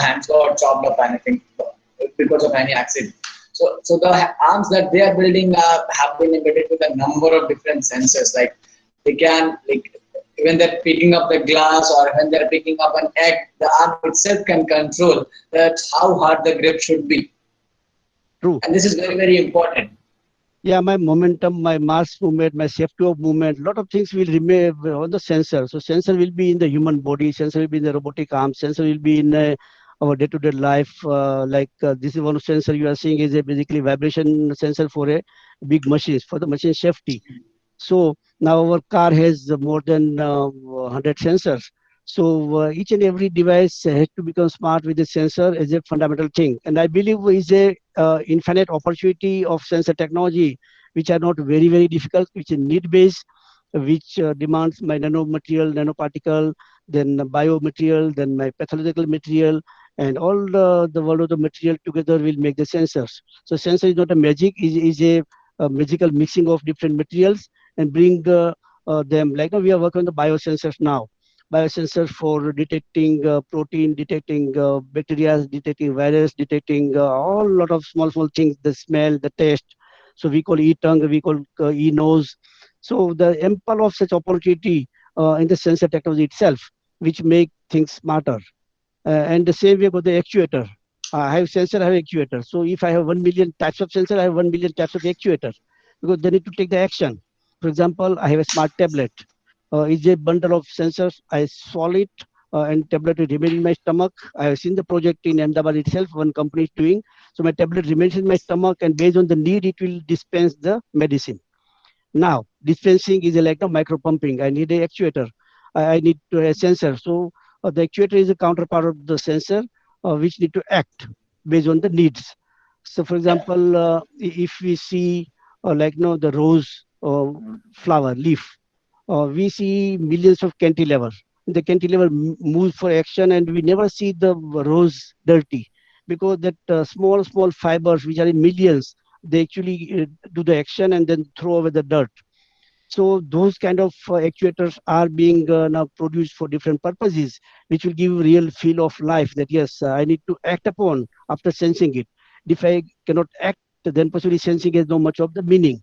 hands got chopped up anything because of any accident. So the arms that they are building have been embedded with a number of different sensors. Like they can like when they're picking up the glass or when they're picking up an egg, the arm itself can control that how hard the grip should be. true. And this is very important. Yeah, my momentum, my mass movement, my safety of movement, lot of things will remain on the sensor. So sensor will be in the human body, sensor will be in the robotic arm, sensor will be in our day-to-day life. This is one sensor you are seeing is a basically vibration sensor for a big machines for the machine safety. So now our car has more than 100 sensors. So each and every device has to become smart with the sensor as a fundamental thing. And I believe is a infinite opportunity of sensor technology, which are not very, very difficult, which is need-based, which demands my nanomaterial, nanoparticle, then biomaterial, then my pathological material, and all the world of the material together will make the sensors. So sensor is not a magic, is a magical mixing of different materials and bring them. Like we are working on the biosensors now. Biosensors for detecting protein, detecting bacteria, detecting virus, detecting all lot of small things, the smell, the taste. So we call e-tongue, we call e-nose. So the ample of such opportunity in the sensor technology itself, which make things smarter. And the same way for the actuator. I have sensor, I have actuator. So if I have 1 million types of sensor, I have 1 million types of actuator because they need to take the action. For example, I have a smart tablet. It's a bundle of sensors. I swallow it and tablet will remain in my stomach. I have seen the project in Ahmedabad itself, one company is doing. So my tablet remains in my stomach and based on the need, it will dispense the medicine. Now, dispensing is like a micro pumping. I need a actuator. I need to a sensor. So the actuator is a counterpart of the sensor, which need to act based on the needs. So, for example, if we see like the rose flower leaf, we see millions of cantilever. The cantilever moves for action, and we never see the rows dirty because that small fibers, which are in millions, they actually do the action and then throw away the dirt. So those kind of actuators are being now produced for different purposes, which will give real feel of life that yes, I need to act upon after sensing it. If I cannot act, then possibly sensing has no much of the meaning.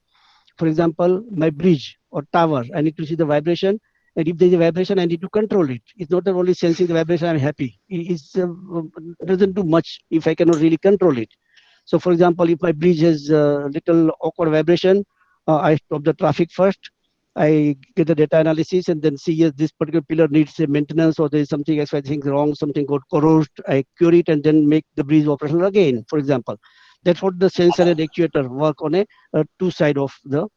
For example, my bridge or tower, I need to see the vibration. And if there's a vibration, I need to control it. It's not that only sensing the vibration, I'm happy. Doesn't do much if I cannot really control it. So, for example, if my bridge has a little awkward vibration, I stop the traffic first. I get the data analysis and then see yes, this particular pillar needs a maintenance or there is something else I think wrong, something got corroded. I cure it and then make the bridge operational again, for example. That's what the sensor and actuator work on a two side of the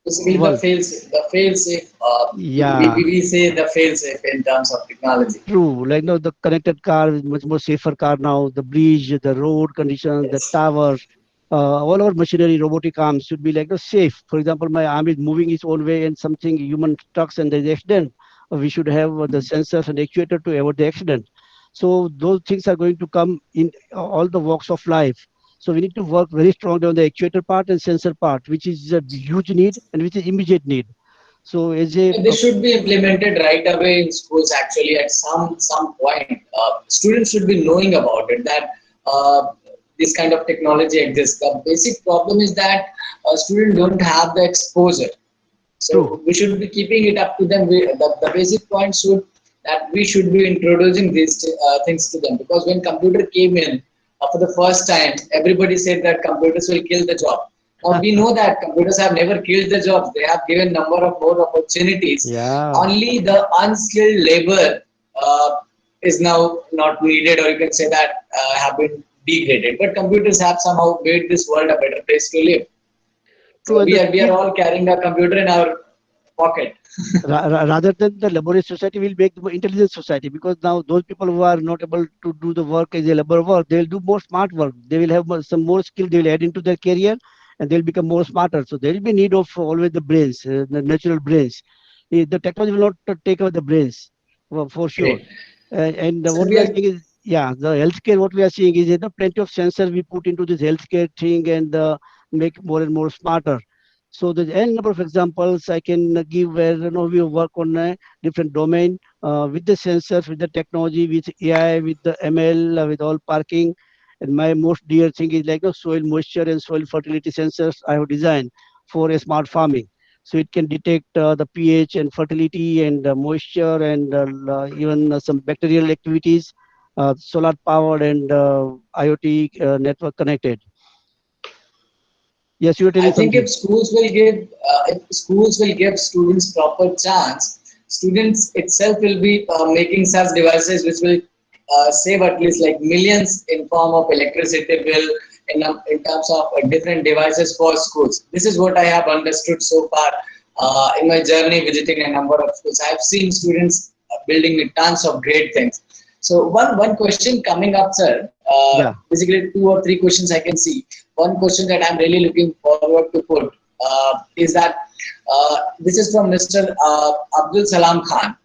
Basically, world. the fail safe. Yeah, We say the fail safe in terms of technology. true. Like now, the connected car is much more safer car now. The bridge, the road conditions, the Yes. towers, all our machinery, robotic arms should be like safe. For example, my arm is moving its own way and something human trucks and there's accident. We should have the sensors and actuator to avoid the accident. So those things are going to come in all the walks of life. So we need to work very strongly on the actuator part and sensor part, which is a huge need and which is immediate need. So as a They should be implemented right away in schools. Actually, at some point, students should be knowing about it. That this kind of technology exists. The basic problem is that students don't have the exposure. true. So we should be keeping it up to them. The basic point should that we should be introducing these things to them, because when computer came in for the first time, everybody said that computers will kill the job. Now we know that computers have never killed the jobs. They have given number of more opportunities. Yeah. Only the unskilled labor is now not needed, or you can say that have been degraded. But computers have somehow made this world a better place to live. True, So and the we are skill all carrying a computer in our pocket. rather than the laborious society will make the more intelligent society, because now those people who are not able to do the work as a labor work, they will do more smart work. They will have some more skill they will add into their career and they'll become more smarter. So there will be need of always the brains, the natural brains. The technology will not take away the brains for sure. Great. And So what we we are are seeing is, yeah, the healthcare, what we are seeing is plenty of sensors we put into this healthcare thing and make more and more smarter. So there's n number of examples I can give where we work on a different domain with the sensors, with the technology, with AI, with the ML, with all parking. And my most dear thing is like soil moisture and soil fertility sensors I have designed for a smart farming. So it can detect the pH and fertility and moisture and even some bacterial activities, solar powered and IoT network connected. Yes, you were I telling think something. if schools will give students proper chance, students itself will be making such devices which will save at least like millions in form of electricity bill in terms of different devices for schools. This is what I have understood so far in my journey visiting a number of schools. I have seen students building tons of great things. So one question coming up, sir. Yeah. Basically, two or three questions I can see. One question that I'm really looking forward to put is that this is from Mr. Abdul Salam Khan.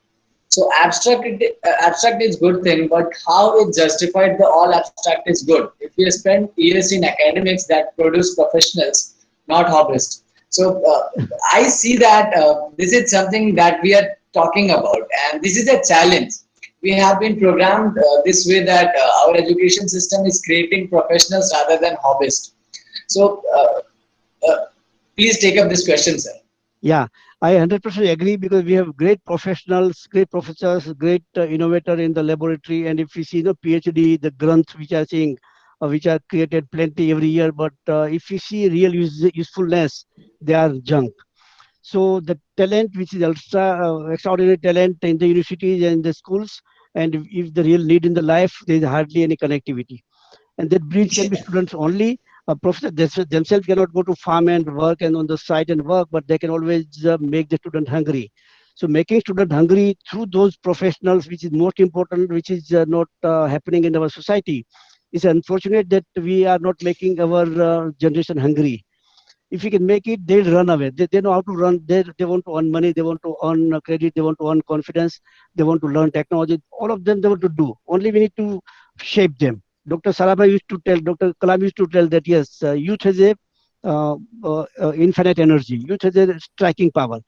So abstract is good thing, but how is justified the all abstract is good? If we spend years in academics that produce professionals, not hobbyists. So I see that this is something that we are talking about, and this is a challenge. We have been programmed this way that our education system is creating professionals rather than hobbyists. So please take up this question, sir. Yeah, I 100% agree because we have great professionals, great professors, great innovator in the laboratory. And if we see the PhD, the grants which are seeing, which are created plenty every year, but if you see real usefulness, they are junk. So the talent, which is extraordinary talent in the universities and the schools, and if the real need in the life, there is hardly any connectivity. And that bridge can be students only. Professors themselves cannot go to farm and work and on the site and work, but they can always make the student hungry. So making student hungry through those professionals, which is most important, which is not happening in our society. It's unfortunate that we are not making our generation hungry. If you can make it, they'll run away. They know how to run. They want to earn money. They want to earn credit. They want to earn confidence. They want to learn technology. All of them they want to do. Only we need to shape them. Dr. Sarabhai used to tell, Dr. Kalam used to tell that yes, youth has a infinite energy. Youth has a striking power.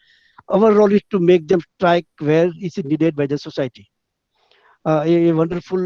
Our role is to make them strike where is needed by the society. A wonderful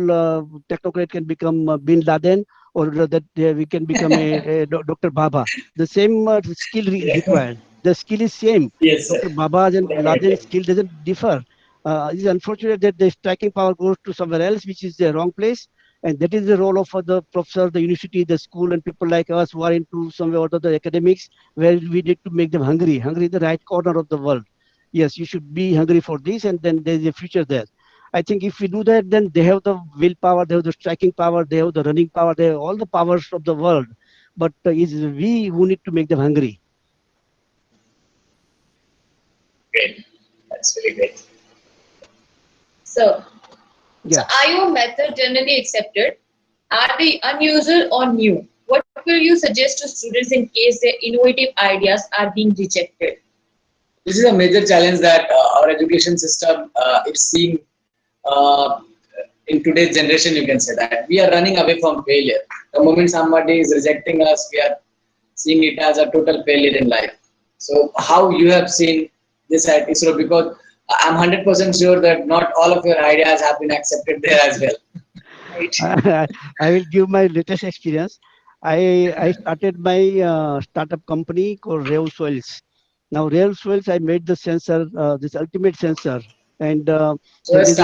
technocrat can become Bin Laden, or that we can become a Dr. Baba. The same skill is Yeah. required. The skill is same. Yes, sir. Dr. Baba's and Laden's Definitely. skill doesn't differ. It's unfortunate that the striking power goes to somewhere else, which is the wrong place. And that is the role of the professor, the university, the school, and people like us who are into somewhere or the academics, where we need to make them hungry. Hungry in the right corner of the world. Yes, you should be hungry for this, and then there's a future there. I think if we do that, then they have the willpower, they have the striking power, they have the running power, they have all the powers of the world. But it's we who need to make them hungry. Great. That's really great. So, so Yeah. are your method generally accepted? Are they unusual or new? What will you suggest to students in case their innovative ideas are being rejected? This is a major challenge that our education system is seeing uh, in today's generation. You can say that we are running away from failure. The moment somebody is rejecting us, we are seeing it as a total failure in life. So, how you have seen this at ISRO? Because I'm 100% sure that not all of your ideas have been accepted there as well. Right. I will give my latest experience. I started my startup company called Rev Soils. Now, Rev Soils, I made the sensor, this ultimate sensor, and So, there is a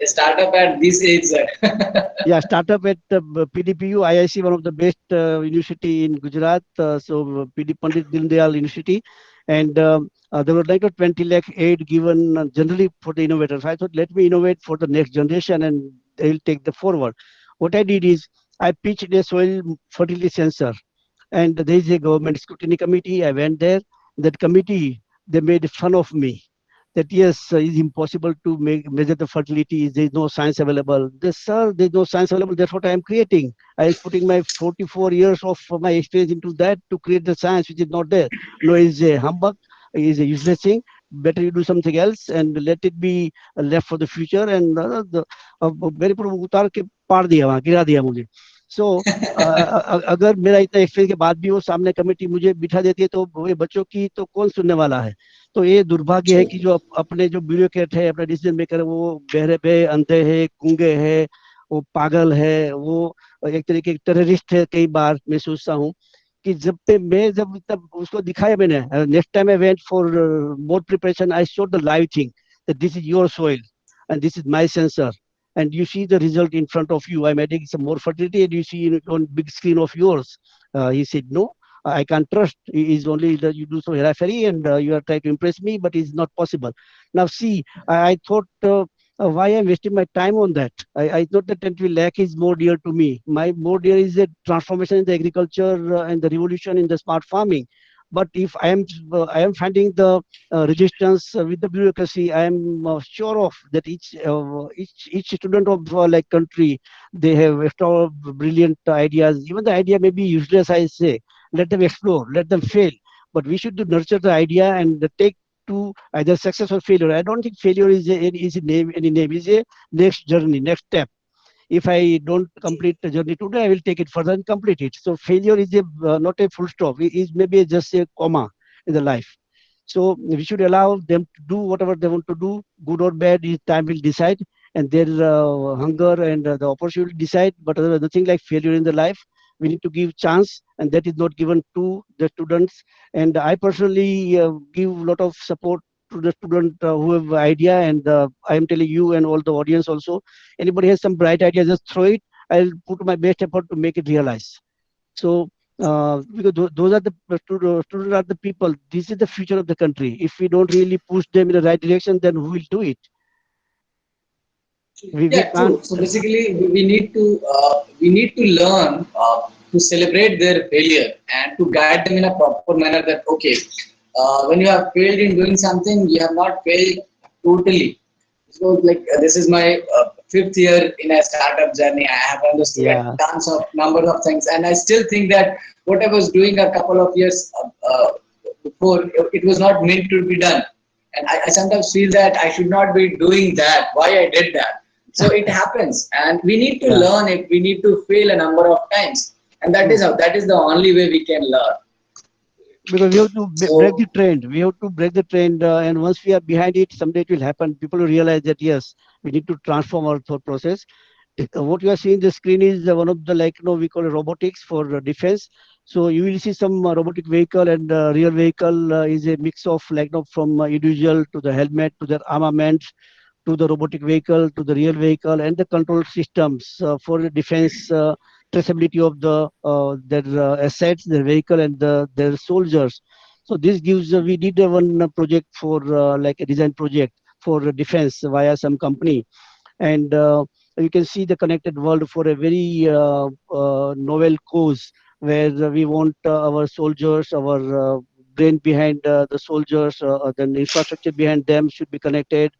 a startup at this age, sir. yeah, startup at PDPU, IIC, one of the best university in Gujarat. PD Pandit Dindayal University, and there were like a 20 lakh aid given generally for the innovators. I thought, let me innovate for the next generation, and they'll take the forward. What I did is I pitched a soil fertility sensor, and there is a government scrutiny committee. I went there. That committee, they made fun of me that yes, it's impossible to measure the fertility. There is no science available. This, sir, there is no science available. That's what I am creating. I am putting my 44 years of my experience into that to create the science which is not there. No, it's a humbug. It's a useless thing. Better you do something else and let it be left for the future. And मेरे पर उतार के पार दिया वहाँ गिरा दिया मुझे. So अगर मेरा इतना एक्सपीरियंस के बाद भी वो सामने कमेटी मुझे बिठा देती है तो वो बच्चों की तो कौन सुनने वाला है. तो ये दुर्भाग्य है कि जो अपने जो ब्यूरोक्रेट है अपने डिसीजन मेकर है वो बहरे पे अंधे है गूंगे है वो पागल है वो एक तरीके के टेररिस्ट है. कई बार मैं सोचता हूँ कि जब पे मैं जब तब उसको दिखाया मैंने next time I went for more preparation I showed the live thing that this is your soil and this is my sensor and you see the result in front of you. I'm adding some more fertility and you see it on big screen of yours. He said no, I can't trust. It's only that you do so hairy and you are trying to impress me, but it's not possible. Now, see, I thought, why I'm wasting my time on that? I thought that 20 lakh is more dear to me. My more dear is the transformation in the agriculture and the revolution in the smart farming. But if I am finding the resistance with the bureaucracy, I am sure of that each student of like country, they have extra brilliant ideas. Even the idea may be useless, I say let them explore, let them fail. But we should nurture the idea and take to either success or failure. I don't think failure is a name, any name. Is a next journey, next step. If I don't complete the journey today, I will take it further and complete it. So failure is not a full stop. It is maybe just a comma in the life. So we should allow them to do whatever they want to do, good or bad. Time will decide, and their hunger and the opportunity decide. But nothing like failure in the life. We need to give chance, and that is not given to the students. And I personally give a lot of support to the student who have idea, and I am telling you and all the audience also. Anybody has some bright idea, just throw it. I'll put my best effort to make it realize. So because those are the students are the people. This is the future of the country. If we don't really push them in the right direction, then who will do it? We Yeah, can't. true. So basically, we need to learn to celebrate their failure and to guide them in a proper manner. That okay, when you have failed in doing something, you have not failed totally. So like this is my fifth year in a startup journey. I have understood Yeah, tons of number of things, and I still think that what I was doing a couple of years before, it was not meant to be done. And I sometimes feel that I should not be doing that. Why I did that? So it happens, and we need to yeah. learn it. We need to fail a number of times, and that is True. how that is the only way we can learn. Because we have to break the So trend. We have to break the trend, and once we are behind it, someday it will happen. People will realize that yes, we need to transform our thought process. What you are seeing the screen is one of the, like, we call it robotics for defense. So you will see some robotic vehicle, and real vehicle is a mix of, like, from individual to the helmet to the armament to the robotic vehicle to the real vehicle and the control systems for the defense traceability of their assets, their vehicle, and their soldiers. So this gives we did one project for like a design project for defense via some company, and you can see the connected world for a very novel cause where we want our soldiers, our brain behind the soldiers, then infrastructure behind them should be connected.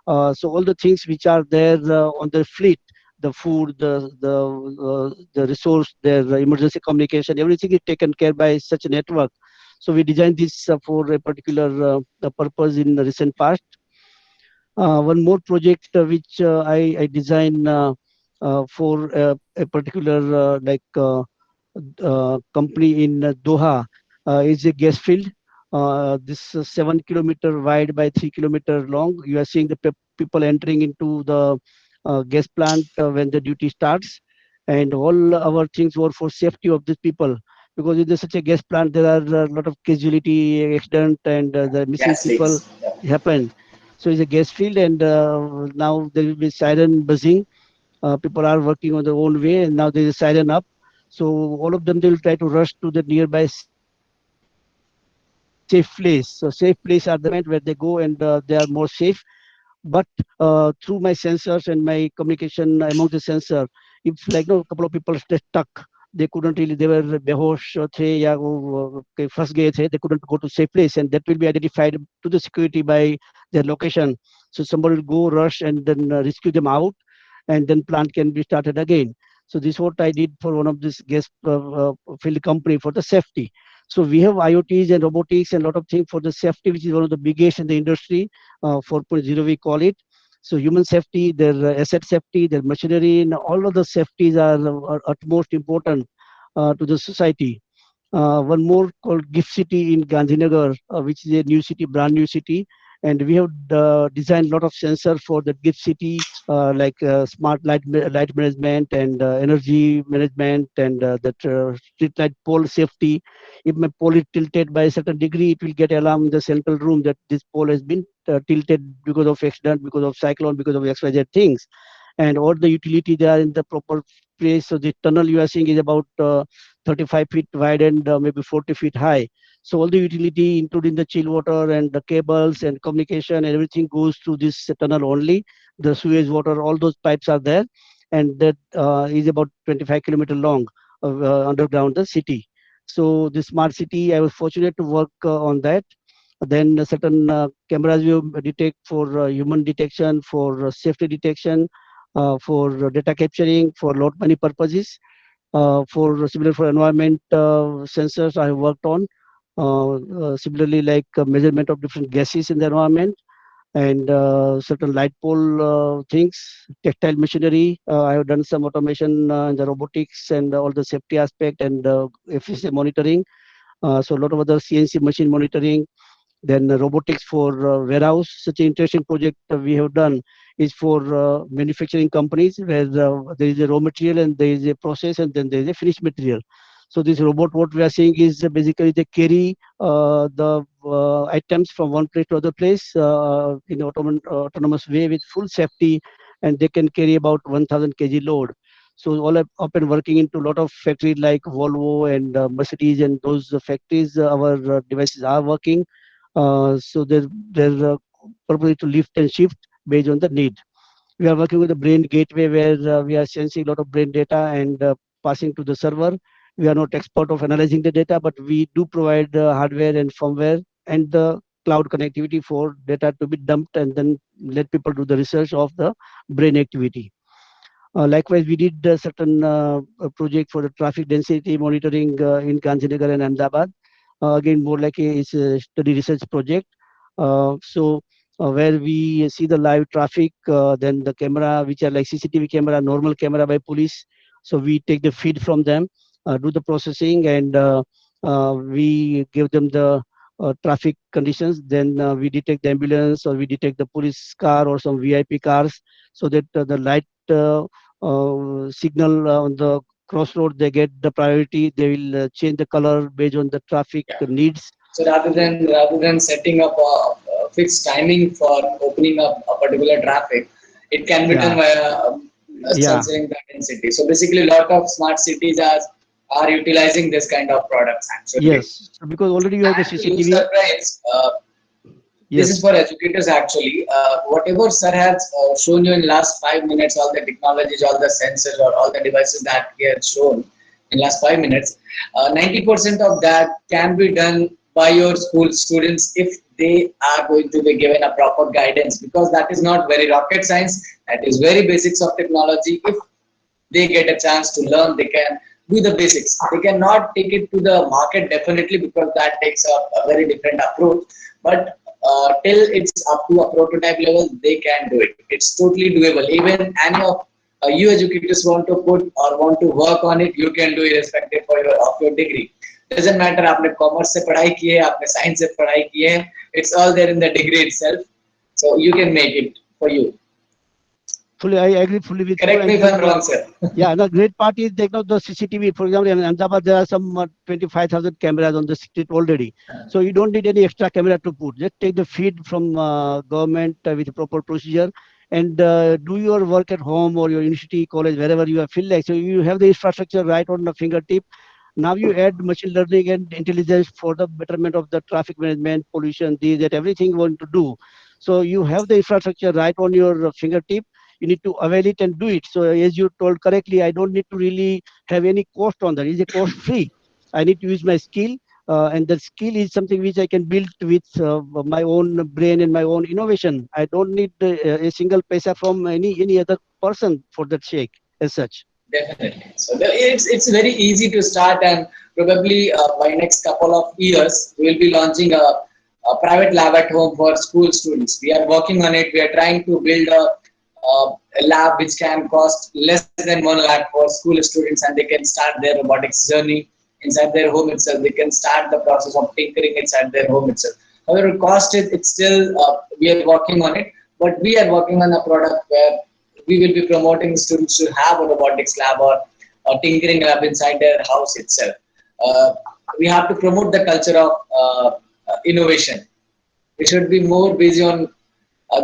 So all the things which are there on the fleet, the food, the resource, their emergency communication, everything is taken care by such a network. So we designed this for a particular purpose in the recent past. One more project which I designed for a particular company in Doha is a gas field. This 7 kilometer wide by 3 kilometer long. You are seeing the people entering into the gas plant when the duty starts, and all our things were for safety of these people. Because it is such a gas plant, there are a lot of casualty, accident, and the missing gas people leaks. happen. So it's a gas field, and now there will be siren buzzing. People are working on their own way, and now there is a siren up. So all of them, they will try to rush to the nearby safe place. So safe place are the environment where they go, and they are more safe. But through my sensors and my communication among the sensor, if, like, no, a couple of people stay stuck, they couldn't really, they were behosh the या वो फंस गए थे, they couldn't go to safe place, and that will be identified to the security by their location. So somebody will go rush and then rescue them out, and then plant can be started again. So this is what I did for one of this gas field company for the safety. So we have IoTs and robotics and a lot of things for the safety, which is one of the biggest in the industry. 4.0 we call it. So human safety, their asset safety, their machinery, and all of the safeties are utmost important to the society. One more called Gift City in Gandhinagar, which is a new city, brand new city. And we have designed a lot of sensors for the Gift City, like smart light management and energy management, and that street light pole safety. If my pole is tilted by a certain degree, it will get alarm in the central room that this pole has been tilted because of accident, because of cyclone, because of XYZ things. And all the utility they are in the proper place. So the tunnel you are seeing is about 35 feet wide and maybe 40 feet high. So all the utility, including the chill water and the cables and communication and everything, goes through this tunnel only. The sewage water, all those pipes are there, and that is about 25-kilometer long underground the city. So the smart city, I was fortunate to work on that. Then certain cameras will detect for human detection, for safety detection, for data capturing, for lot many purposes. For similar for environment sensors, I have worked on. Similarly, like measurement of different gases in the environment, and certain light pole things, textile machinery. I have done some automation in the robotics and all the safety aspect and efficiency monitoring. So a lot of other CNC machine monitoring, then robotics for warehouse. Such an interesting project we have done is for manufacturing companies where there is a raw material and there is a process and then there is a finished material. So this robot, what we are seeing is basically they carry the items from one place to other place in autonomous way with full safety, and they can carry about 1,000 kg load. So all up and working into a lot of factories like Volvo and Mercedes, and those factories, our devices are working. So they're purpose to lift and shift based on the need. We are working with the brain gateway where we are sensing a lot of brain data and passing to the server. We are not expert of analyzing the data, but we do provide hardware and firmware and the cloud connectivity for data to be dumped and then let people do the research of the brain activity. Likewise, we did a certain project for the traffic density monitoring in Gandhinagar and Ahmedabad. Again, more like it's a study research project. Where we see the live traffic, then the camera, which are like CCTV camera, normal camera by police. So we take the feed from them, do the processing, and we give them the traffic conditions. Then we detect the ambulance, or we detect the police car or some VIP cars, so that the light signal on the crossroad, they get the priority. They will change the color based on the traffic Yeah. needs. So rather than setting up a fixed timing for opening up a particular traffic, it can be done Yeah, via yeah, sensing the density. So basically, a lot of smart cities are utilizing this kind of products actually. yes. So because already you have the And to you, CCTV. Sir Prince, this is Yes, for educators actually. Whatever Sir has shown you in last 5 minutes, all the technologies, all the sensors, or all the devices that he has shown in last 5 minutes, 90% of that can be done by your school students if they are going to be given a proper guidance, because that is not very rocket science. That is very basics of technology. If they get a chance to learn, they can do the basics. They cannot take it to the market definitely, because that takes a very different approach. But till it's up to a prototype level, they can do it. It's totally doable. Even any of you educators want to put or want to work on it, you can do it irrespective of your degree. Doesn't matter आपने commerce से पढ़ाई की है, आपने science से पढ़ाई की है. It's all there in the degree itself. So you can make it for you. fully, I agree fully with you. Correct me And if I'm wrong, sir. yeah, the great part is like now the CCTV, for example, in Ahmedabad, there are some 25,000 cameras on the street already. So you don't need any extra camera to put. Just take the feed from government with proper procedure, and do your work at home or your university, college, wherever you feel like. So you have the infrastructure right on the fingertip. Now you add machine learning and intelligence for the betterment of the traffic management, pollution, these, that, everything you want to do. So you have the infrastructure right on your fingertip. You need to avail it and do it. So as you told correctly, I don't need to really have any cost on that. It's a cost free. I need to use my skill, and the skill is something which I can build with my own brain and my own innovation. I don't need a single paisa from any other person for that shake as such. Definitely. So it's very easy to start, and probably by next couple of years we will be launching a private lab at home for school students. We are working on it. We are trying to build a lab which can cost less than 1 lakh for school students, and they can start their robotics journey inside their home itself. They can start the process of tinkering inside their home itself. However, cost it's still we are working on it, but we are working on a product where we will be promoting students to have a robotics lab or a tinkering lab inside their house itself. Uh, we have to promote the culture of innovation. We should be more busy on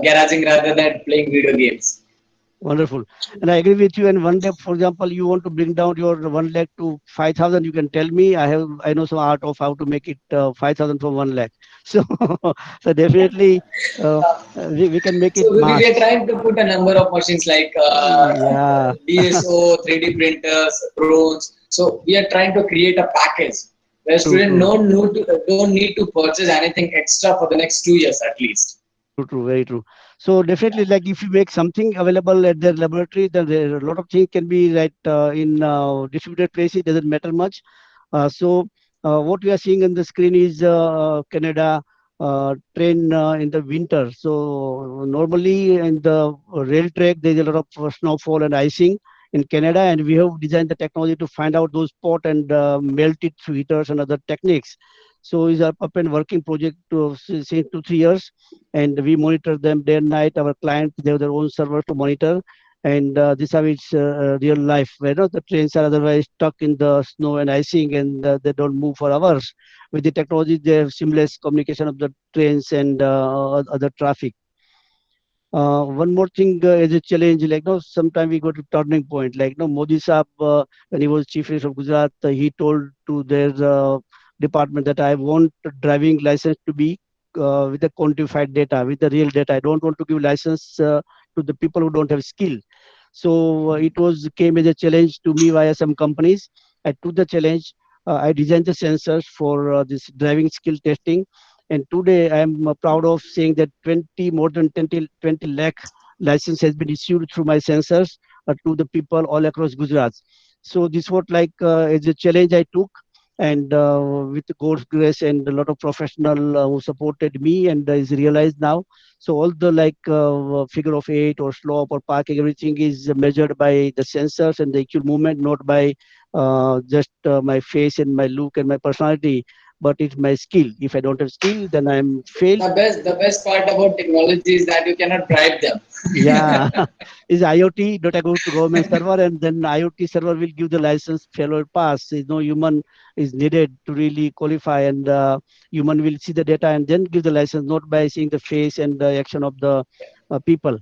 garaging rather than playing video games. Wonderful. And I agree with you. And one day, for example, you want to bring down your 1 lakh to 5,000, you can tell me. I know some art of how to make it 5,000 from 1 lakh. So, so definitely we can make it So we are mass. trying to put a number of machines like Yeah. DSO, 3D printers, drones. So we are trying to create a package where True, students true, don't need to purchase anything extra for the next 2 years at least. true, very true. So definitely, like if you make something available at their laboratory, then there are a lot of things can be right in distributed places. Doesn't matter much. What we are seeing on the screen is Canada train in the winter. So normally in the rail track, there's a lot of snowfall and icing in Canada, and we have designed the technology to find out those spot and melt it through heaters and other techniques. So it's a up and working project to say 2 3 years, and we monitor them day and night. Our clients, they have their own server to monitor, and this is how it's real life, where the trains are otherwise stuck in the snow and icing, and they don't move for hours. With the technology, they have seamless communication of the trains and other traffic. One more thing as a challenge, like no, sometime we go to turning point. Like no, Modi Saab, when he was chief minister of Gujarat, he told to their department that I want driving license to be with the quantified data, with the real data. I don't want to give license to the people who don't have skill. So it was came as a challenge to me via some companies. I took the challenge. I designed the sensors for this driving skill testing, and today I am proud of saying that more than 20 lakh license has been issued through my sensors. to the people all across Gujarat. So this was like is a challenge I took, and with God's grace and a lot of professional who supported me, and is realized now. So all the like figure of eight or slope or parking, everything is measured by the sensors and the actual movement, not by just my face and my look and my personality, but it's my skill. If I don't have skill, then I'm failed. The best part about technology is that you cannot bribe them. Yeah, is IoT. Don't I go to government server and then IoT server will give the license, fail or pass. There's no human is needed to really qualify, and human will see the data and then give the license, not by seeing the face and the action of the people.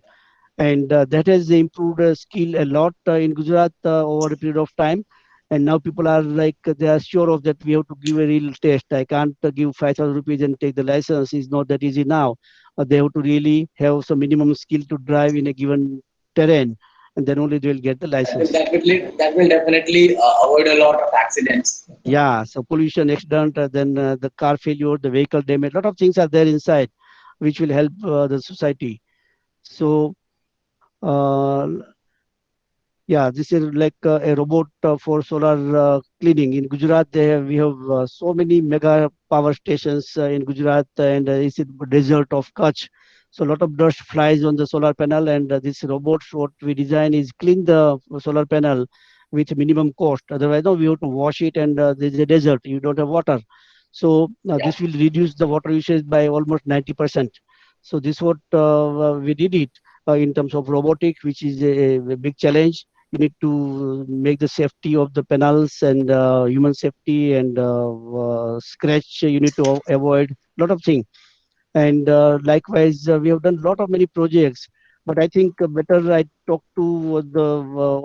And that has improved skill a lot in Gujarat over a period of time. And now people are like they are sure of that we have to give a real test. I can't give 5,000 rupees and take the license. It's not that easy now. They have to really have some minimum skill to drive in a given terrain, and then only they will get the That will license. definitely that will definitely avoid a lot of accidents. Yeah, so pollution, accident, then the car failure, the vehicle damage, a lot of things are there inside, which will help the society. So. Uh, Yeah, this is like a robot for solar cleaning. In Gujarat, we have so many mega power stations in Gujarat, and it's a desert of Kutch. So a lot of dust flies on the solar panel, and this robot, what we design is clean the solar panel with minimum cost. Otherwise, no, we have to wash it, and there's a desert. You don't have water. So Yeah, this will reduce the water usage by almost 90%. So this what we did it in terms of robotic, which is a big challenge. You need to make the safety of the panels and human safety and scratch you need to avoid a lot of things. And likewise we have done a lot of many projects, but I think better I talk to the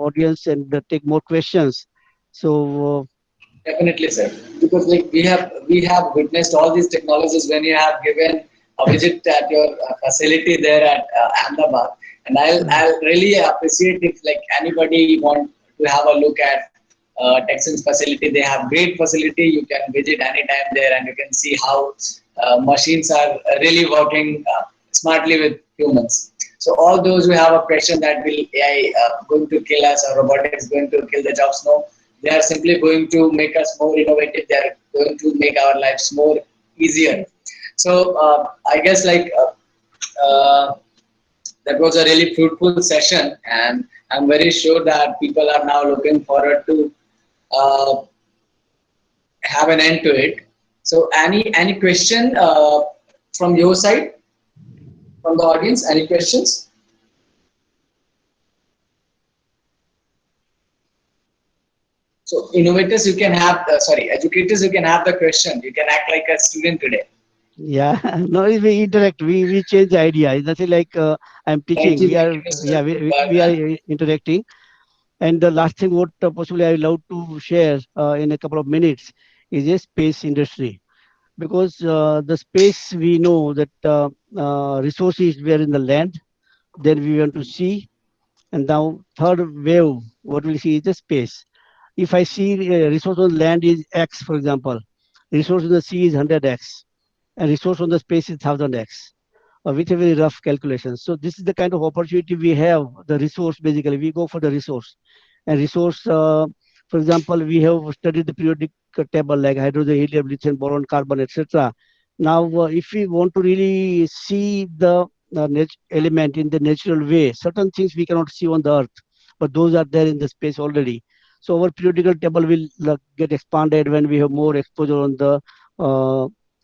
audience and take more questions. So definitely, sir. Because like we have witnessed all these technologies when you have given a visit at your facility there at Ahmedabad, and I'll really appreciate if like anybody want to have a look at Texans facility. They have great facility. You can visit anytime there, and you can see how machines are really working smartly with humans. So all those who have a question that will AI going to kill us or robotics going to kill the jobs, no, they are simply going to make us more innovative. They are going to make our lives more easier. So I guess that was a really fruitful session, and I'm very sure that people are now looking forward to uh, have an end to it. So any question from your side, from the audience? Any questions? So innovators, you can have sorry, educators, you can have the question. You can act like a student today. yeah, no, we interact. We change the idea. It's nothing like I'm teaching. We Thank are you, Mr. yeah we are Barman. interacting. And the last thing what possibly I love to share in a couple of minutes is a space industry, because the space we know that resources were in the land, then we want to see, and now third wave what we see is the space. If I see resource on land is X, for example, resource on the sea is 100X, and resource on the space is 1000X, with a very rough calculation. So this is the kind of opportunity we have. The resource basically we go for the resource, and resource. For example, we have studied the periodic table like hydrogen, helium, lithium, boron, carbon, etc. Now, if we want to really see the element in the natural way, certain things we cannot see on the Earth, but those are there in the space already. So our periodical table will get expanded when we have more exposure on the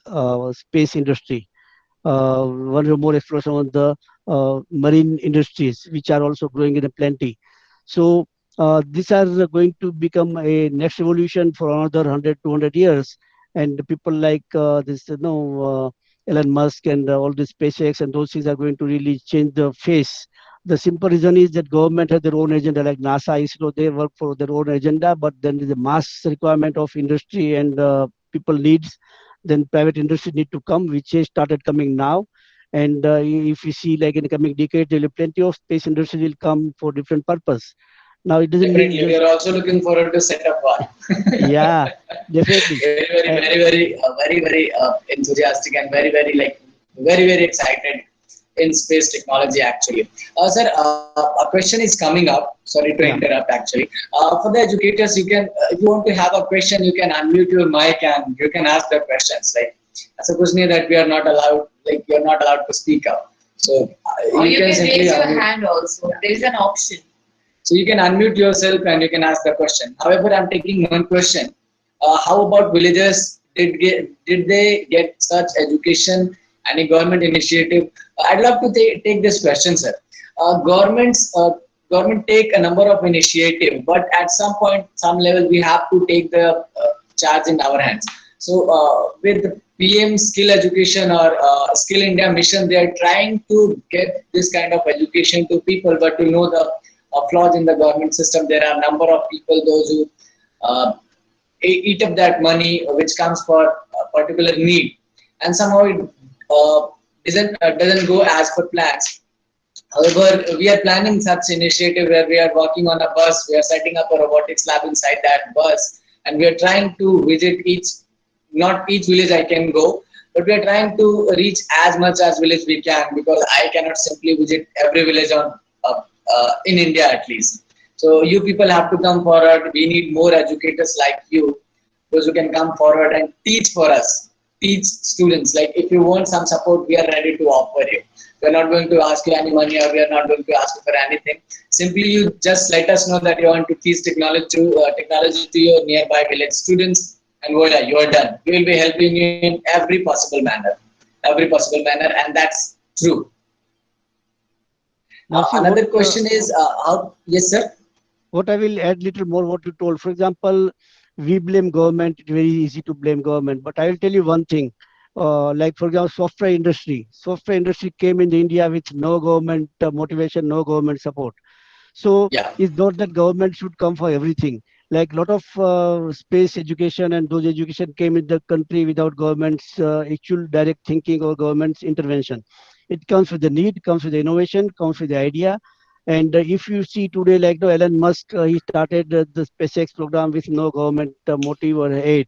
uh, space industry. One or more exploration on the marine industries, which are also growing in a plenty. So these are going to become a next evolution for another 100, 200 years. And people like this, Elon Musk and all the SpaceX and those things are going to really change the face. The simple reason is that government has their own agenda, like NASA, ISRO, they work for their own agenda, but then there's a mass requirement of industry and people needs, then private industry need to come, which has started coming now. And if you see like in the coming decade, there will be plenty of space industry will come for different purpose. Now it doesn't mean Definitely, we just are also looking forward to set up one. yeah, definitely. Very, very, very, very, very enthusiastic and very, very like very, very excited in space technology actually. Sir, a question is coming up. Sorry to Yeah. interrupt actually. For the educators, you can, if you want to have a question, you can unmute your mic and you can ask the questions. Like, suppose me that we are not allowed, like you're not allowed to speak up. So Or you can simply raise your unmute. hand also. There is an option. So you can unmute yourself and you can ask the question. However, I'm taking one question. How about villagers? Did they get such education? Any government initiative? I'd love to take this question, sir. Government take a number of initiative, but at some point, some level, we have to take the charge in our hands. So with the PM Skill Education or Skill India Mission, they are trying to get this kind of education to people, but to know the flaws in the government system. There are a number of people, those who uh, eat up that money which comes for a particular need, and somehow it doesn't go as per plans. However, we are planning such initiative where we are working on a bus. We are setting up a robotics lab inside that bus, and we are trying to visit not each village I can go, but we are trying to reach as much as village we can, because I cannot simply visit every village in India at least. So you people have to come forward. We need more educators like you, those who can come forward and teach for us, teach students. Like if you want some support, we are ready to offer you. We are not going to ask you any money, or we are not going to ask you for anything. Simply you just let us know that you want to teach technology to your nearby village students, and voila, you are done. We will be helping you in every possible manner, and that's true. Now, see, Another question is how? Yes, sir. what I will add little more what you told. For example, we blame government. It's very easy to blame government, but I will tell you one thing. Like for example, software industry. Software industry came in India with no government motivation, no government support. So Yeah, it's not that government should come for everything. Like lot of space education and those education came in the country without government's actual direct thinking or government's intervention. It comes with the need, comes with the innovation, comes with the idea. And if you see today, like no, Elon Musk, he started the SpaceX program with no government motive or aid.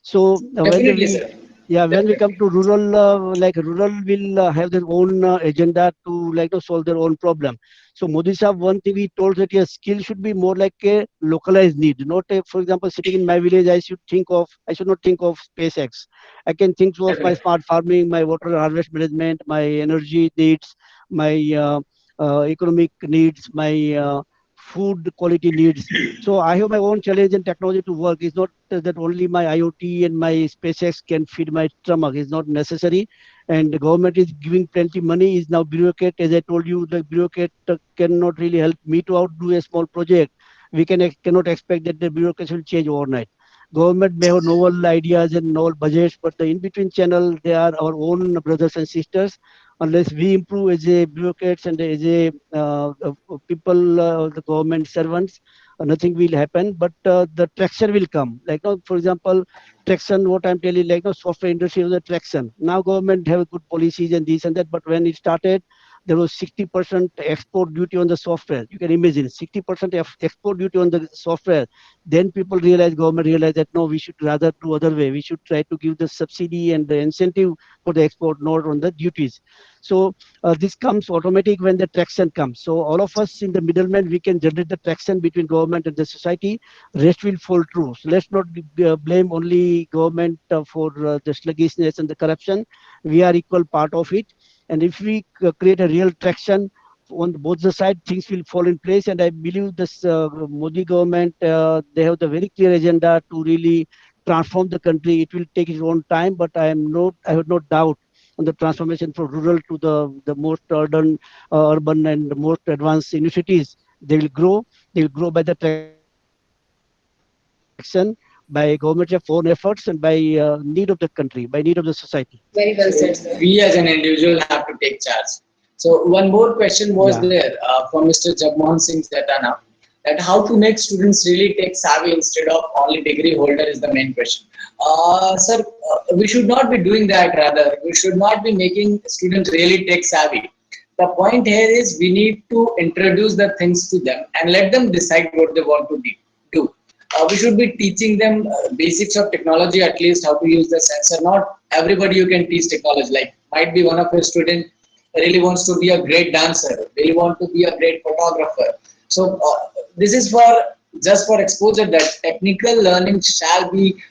So when definitely, we, sir. yeah, when we come Definitely. to rural, like rural will have their own agenda to like to solve their own problem. So Modi Sahab, one thing he told that yes, skill should be more like a localized need, not a, for example, sitting in my village, I should not think of SpaceX. I can think of my Definitely. smart farming, my water harvest management, my energy needs, my economic needs, my food quality needs. So I have my own challenge and technology to work. It's not that only my IoT and my SpaceX can feed my stomach. It's not necessary. And the government is giving plenty money. Is now bureaucrat. As I told you, the bureaucrat cannot really help me to outdo a small project. We cannot expect that the bureaucracy will change overnight. Government may have novel ideas and novel budgets, but the in-between channel, they are our own brothers and sisters. Unless we improve as a bureaucrats and as a people, the government servants, nothing will happen. But the traction will come. Like now, for example, traction. What I'm telling, like now, software industry was a traction. Now government have good policies and this and that. But when it started, there was 60% export duty on the software. You can imagine 60% export duty on the software. Then people realize, government realized that no, we should rather do other way. We should try to give the subsidy and the incentive for the export, not on the duties. So this comes automatic when the traction comes. So all of us in the middleman, we can generate the traction between government and the society. Rest will fall through. So let's not blame only government for the sluggishness and the corruption. We are equal part of it. And if we create a real traction on both the side, things will fall in place. And I believe this Modi government, they have the very clear agenda to really transform the country. It will take its own time, but I have no doubt on the transformation from rural to the most urban and the most advanced initiatives. They will grow. They will grow by the traction, by government's own efforts and by need of the country, by need of the society. Very well So said, sir. we as an individual have to take charge. So one more question was Yeah. there from Mr. Jagmohan Singh Zetana, that how to make students really take savvy instead of only degree holder is the main question. Sir, we should not be doing that. Rather, we should not be making students really take savvy. The point here is we need to introduce the things to them and let them decide what they want to do. We should be teaching them basics of technology, at least how to use the sensor. Not everybody you can teach technology. Like might be one of your student really wants to be a great dancer, really want to be a great photographer. So this is for just for exposure that technical learning shall be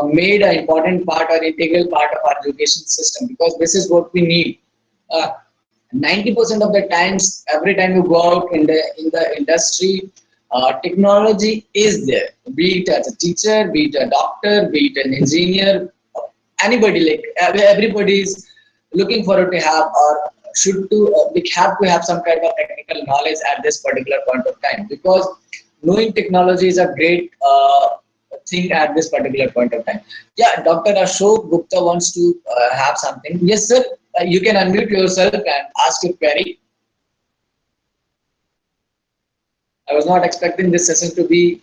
made an important part or integral part of our education system, because this is what we need. 90% of the times, every time you go out in the industry, technology is there. Be it as a teacher, be it a doctor, be it an engineer, anybody, like everybody is looking forward to have or should to like have to have some kind of technical knowledge at this particular point of time, because knowing technology is a great thing at this particular point of time. Yeah, Dr. Ashok Gupta wants to have something. Yes, sir. You can unmute yourself and ask your query. I was not expecting this session to be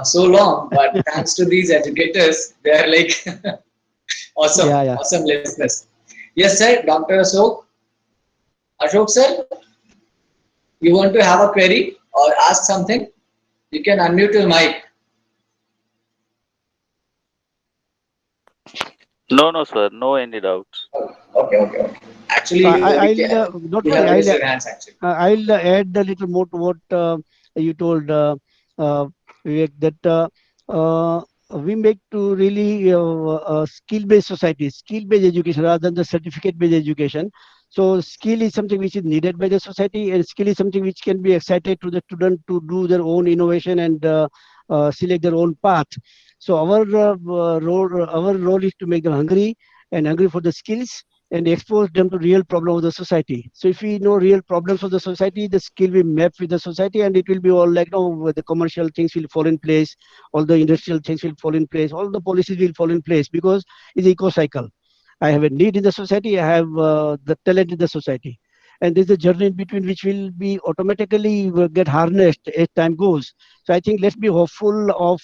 so long, but thanks to these educators, they are like awesome, Yeah. awesome listeners. Yes, sir. Dr. Ashok. Ashok, sir, you want to have a query or ask something? You can unmute your mic. No, sir. No any doubts. Okay. Actually, So not we worry. have raised your hands actually. I'll add a little more to what you told, Vivek, that we make to really skill-based society, skill-based education rather than the certificate-based education. So skill is something which is needed by the society, and skill is something which can be excited to the student to do their own innovation and select their own path. So our role is to make them hungry and hungry for the skills and expose them to real problems of the society. So if we know real problems of the society, the skill will map with the society, and it will be all like, the commercial things will fall in place, all the industrial things will fall in place, all the policies will fall in place, because it's eco cycle. I have a need in the society, I have the talent in the society. And there's a journey in between which will be automatically get harnessed as time goes. So I think let's be hopeful of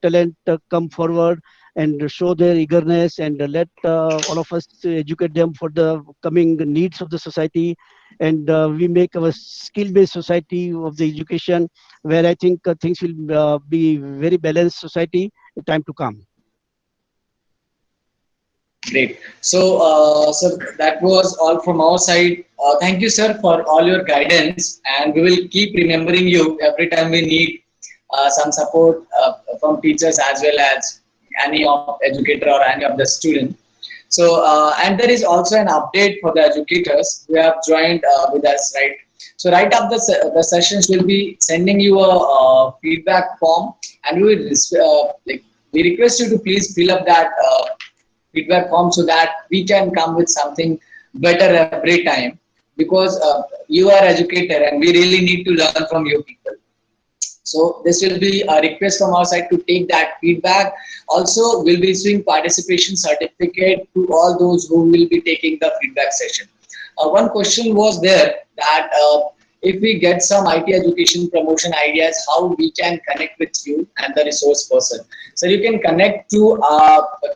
talent come forward and show their eagerness, and let all of us educate them for the coming needs of the society, and we make our skill-based society of the education, where I think things will be very balanced society in time to come. Great. So, sir, that was all from our side. Thank you, sir, for all your guidance, and we will keep remembering you every time we need some support from teachers as well as any of educator or any of the student. So, and there is also an update for the educators who have joined with us, right? So, right after the sessions, we'll be sending you a feedback form, and we will we request you to please fill up that feedback form so that we can come with something better every time, because you are educator and we really need to learn from you people. So this will be a request from our side to take that feedback. Also, we'll be issuing participation certificate to all those who will be taking the feedback session. One question was there that if we get some IT education promotion ideas, how we can connect with you and the resource person. So you can connect to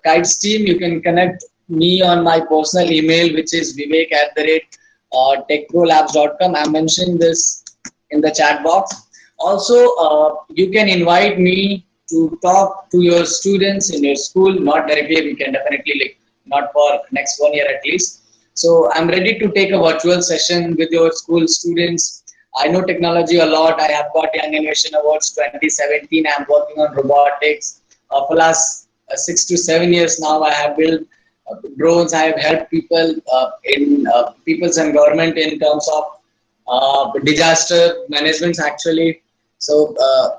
Kites team. You can connect me on my personal email, which is vivek@techprolabs.com. I'm mentioning this in the chat box. Also, you can invite me to talk to your students in your school, not directly, we can definitely not for next 1 year at least. So I'm ready to take a virtual session with your school students. I know technology a lot. I have got Young Innovation Awards 2017. I'm working on robotics. For last 6 to 7 years now, I have built drones. I have helped people in people's and government in terms of disaster management actually. So a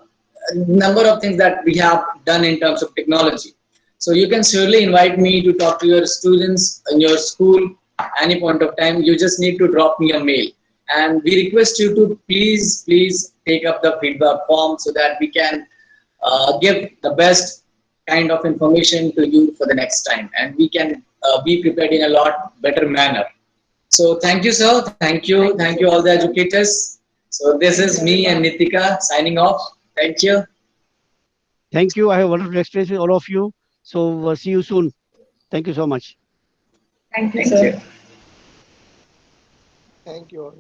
number of things that we have done in terms of technology. So you can surely invite me to talk to your students in your school any point of time. You just need to drop me a mail, and we request you to please take up the feedback form so that we can give the best kind of information to you for the next time, and we can be prepared in a lot better manner. So thank you, sir. Thank you all the educators. So this is me and Nitika signing off. Thank you. Thank you. I have wonderful experience with all of you. So see you soon. Thank you so much. Thank you, Thank sir. you. Thank you all.